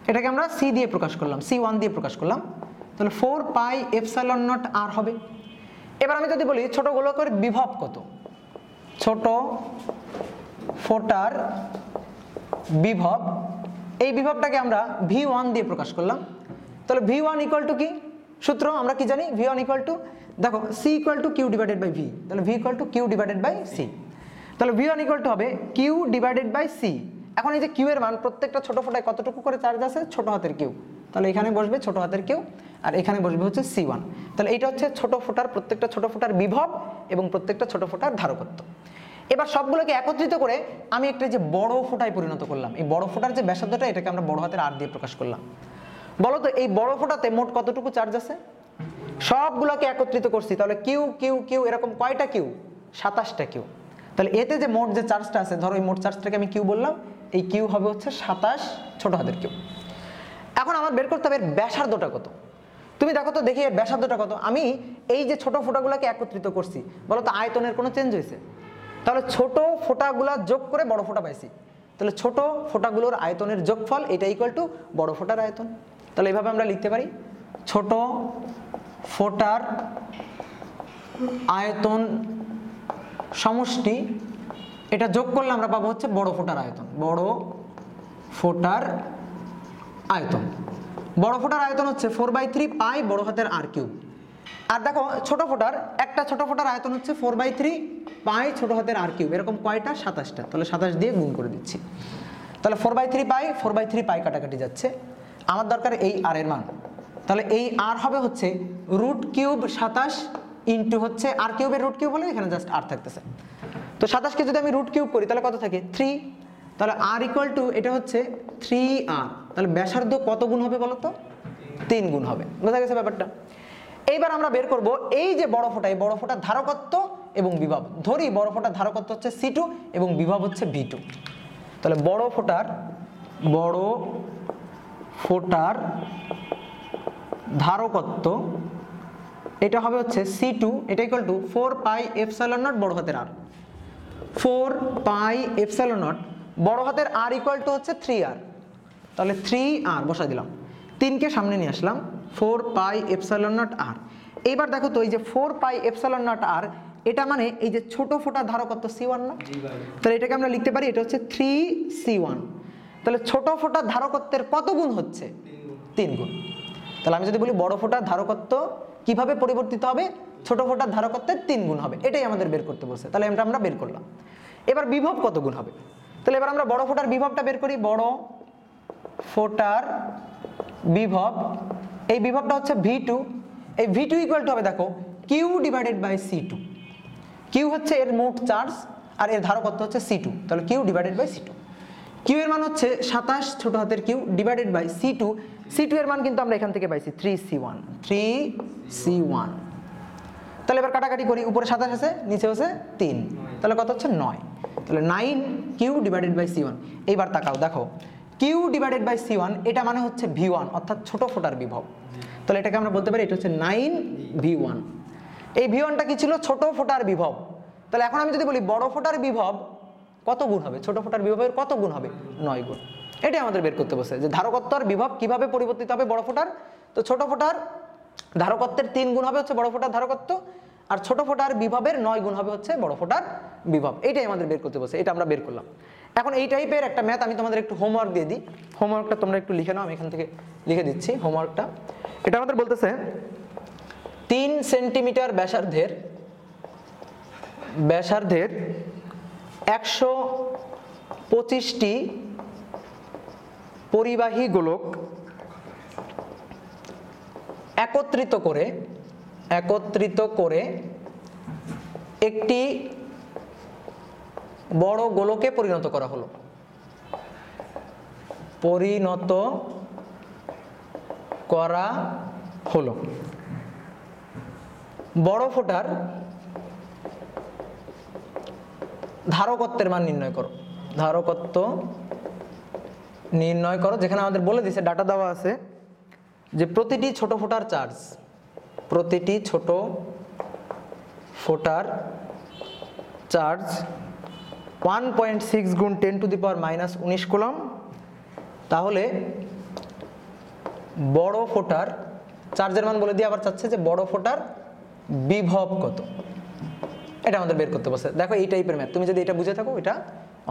এটাকে আমরা সি দিয়ে প্রকাশ করলাম, C1 দিয়ে প্রকাশ করলাম। তাহলে 4 পাই এপসাইলন নট আর হবে। এবার আমি যদি বলি ছোট গোলকের বিভব কত, ছোট ফোঁটার বিভব, এই বিভবটাকে আমরা V1 দিয়ে প্রকাশ করলাম। তাহলে V1 ইকুয়াল টু কি, সূত্র আমরা কি জানি, V1 ইকুয়াল টু, দেখো C equal to Q divided by V, তাহলে V equal to Q divided by C। তাহলে V1 ইকুয়াল টু হবে কিউ ডিভাইডেড বাই C। এখন এই যে কিউ এর মান, প্রত্যেকটা ছোট ফোঁটায় কতটুকু করে চার্জ আছে, ছোট হাতের কিউ, তাহলে এখানে বসবে ছোট হাতের কিউ আর এখানে বসবে হচ্ছে C1। তাহলে এইটা হচ্ছে ছোট ফোঁটার, প্রত্যেকটা ছোট ফোঁটার বিভব এবং প্রত্যেকটা ছোট ফোঁটার ধারকত্ব। এবার সবগুলোকে একত্রিত করে আমি একটা যে বড় ফোঁটায় পরিণত করলাম, এই বড় ফোঁটার যে ব্যাসার্ধটা, এটাকে আমরা বড় হাতের আর দিয়ে প্রকাশ করলাম। বলো তো এই বড় ফোঁটাতে মোট কতটুকু চার্জ আছে, সবগুলোকে একত্রিত করছি, তাহলে কিউ কিউ কিউ এরকম কয়টা কিউ, 27টা কিউ। তাহলে এতে যে মোট যে চার্জটা আছে, ধরো এই মোট চার্জটাকে আমি কিউ বললাম, এই কিউ হবে হচ্ছে 27 ছোট হাতের কিউ। এখন আমার বের করতে হবে এর ব্যাসার্ধটা কত। তুমি দেখো তো দেখি এর ব্যাসার্ধটা কত। আমি এই যে ছোট ফোঁটাগুলোকে একত্রিত করছি, বলো তো আয়তনের কোনো চেঞ্জ হয়েছে? তাহলে ছোট ফোঁটাগুলো যোগ করে বড় ফোঁটা পাইছি, তাহলে ছোট ফোঁটাগুলোর আয়তনের যোগফল এটা ইকুয়াল টু বড় ফোঁটার আয়তন। তাহলে এইভাবে আমরা লিখতে পারি, ছোট ফোঁটার আয়তন সমষ্টি, এটা যোগ করলে আমরা পাবো হচ্ছে বড় ফোঁটার আয়তন। বড় ফোঁটার আয়তন, বড় ফোঁটার আয়তন হচ্ছে 4/3 পাই বড় হাতের r কিউব। আর দেখো ছোট ফোঁটার, একটা ছোট ফোঁটার আয়তন হচ্ছে 4/3 পাই ছোট হাতের r কিউব। এরকম কয়টা? 27টা। তাহলে 27 দিয়ে গুণ করে দিচ্ছি। তাহলে 4/3 পাই কাটাকাটি যাচ্ছে। আমার দরকার এই r এর মান। তাহলে এই r হবে হচ্ছে √3 ইন্টু হচ্ছে r কিউবের √3 হলে এখানে জাস্ট r থাকতেছে। তো 27কে যদি আমি √3 করি তাহলে কত থাকে? 3। তাহলে r ইকুয়াল টু এটা হচ্ছে 3r। তাহলে ব্যাসার্ধ কত গুণ হবে বলো তো? 3 গুণ হবে। বোঝা গেছে ব্যাপারটা? এইবার আমরা বের করব এই যে বড় ফোঁটা, এই বড় ফোঁটার ধারকত্ব এবং বিভব। ধরি বড় ফোঁটার ধারকত্ব হচ্ছে C2 এবং বিভব হচ্ছে V2। তাহলে বড় ফোঁটার ধারকত্ব এটা হবে হচ্ছে C2, এটা ইকুয়াল টু 4πε0 বড় হাতের r। 4πε0 বড় হাতের r ইকুয়াল টু হচ্ছে 3r। তাহলে 3r বসাই দিলাম, 3কে সামনে নিয়ে আসলাম, 4πε0r। এইবার দেখো তো এই যে 4πε0r এটা মানে এই যে ছোট ফোঁটার ধারকত্ব C1 না? তাহলে এটাকে আমরা লিখতে পারি এটা হচ্ছে 3C1। তাহলে ছোট ফোঁটার ধারকত্বের কত গুণ হচ্ছে? 3 গুণ। তাহলে আমি যদি বলি বড় ফোঁটার ধারকত্ব কিভাবে পরিবর্তিত হবে? ছোট ফোঁটার ধারকত্বের 3 গুণ হবে। এটাই আমাদের বের করতে বলছে। তাহলে এটা আমরা বের করলাম। এবার বিভব কত গুণ হবে? তাহলে এবার আমরা বড় ফোঁটার বিভবটা বের করি। বড় ফোঁটার বিভব, এই বিভবটা হচ্ছে V2। এই V2 ইকুয়াল টু হবে দেখো Q/C2। কিউ হচ্ছে এর মোট চার্জ আর এর ধারকত্ব হচ্ছে C2। তাহলে Q/C2। কিউ এর মান হচ্ছে 27 ছোট হাতের Q divided by C2। C2 এর মান কিন্তু আমরা এখান থেকে পাইছি 3C1। তাহলে এবার কাটাকাটি করি, উপরে 27 আছে, নিচে হচ্ছে 3, তাহলে কত হচ্ছে 9। তাহলে 9Q/C1। এইবার তাকাও দেখো Q/C1 এটা মানে হচ্ছে V1 অর্থাৎ ছোট ফোঁটার বিভব। তাহলে এটাকে আমরা বলতে পারি এটা হচ্ছে 9V1। এই V1টা কি ছিল? ছোট ফোঁটার বিভব। তাহলে এখন আমি যদি বলি বড় ফোঁটার বিভব কত গুণ হবে? ছোট ফোঁটার বিভবের কত গুণ হবে? 9 গুণ। এটাই আমাদের বের করতে বসে যে ধারকত্ব আর বিভব কিভাবে পরিবর্তিত হবে বড় ফোঁটার। তো ছোট ফোঁটার ধারকত্বের 3 গুণ হবে হচ্ছে বড় ফোঁটার ধারকত্ব, আর ছোট ফোঁটার বিভবের 9 গুণ হবে হচ্ছে বড় ফোঁটার বিভব। এইটাই আমাদের বের করতে বসে, এটা আমরা বের করলাম। এখন এই টাইপের একটা ম্যাথ আমি তোমাদের একটু হোমওয়ার্ক দিয়ে দিই। হোমওয়ার্কটা তোমরা একটু লিখে নাও, আমি এখান থেকে লিখে দিচ্ছি হোমওয়ার্কটা। এটা আমাদের বলতেছে 3 সেন্টিমিটার ব্যাসার্ধের 125টি পরিবাহী গোলক একত্রিত করে একটি বড় গোলকে পরিণত করা হলো। বড় ফোঁটার ধারকত্বের মান নির্ণয় করো। ধারকত্ব নির্ণয় করো, যেখানে আমাদের বলে দিয়েছে, ডাটা দেওয়া আছে যে প্রতিটি ছোট ফোঁটার চার্জ 1.6 গুণ 10⁻⁻⁻⁰ কুলম। তাহলে বড় ফোঁটার চার্জের মান বলে দিয়ে আবার চাচ্ছে যে বড় ফোঁটার বিভব কত, এটা আমাদের বের করতে বসে। দেখো এই টাইপের ম্যাথ তুমি যদি এটা বুঝে থাকো এটা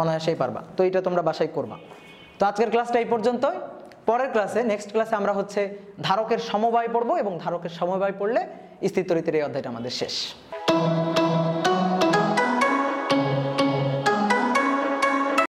অনায়াসেই পারবা। তো এটা তোমরা বাসায় করবা। তো আজকের ক্লাসটা এই পর্যন্তই। পরের ক্লাসে, নেক্সট ক্লাসে আমরা হচ্ছে ধারকের সমবায় পড়বো, এবং ধারকের সমবায় পড়লে স্থির তড়িতের এই অধ্যায়টা আমাদের শেষ।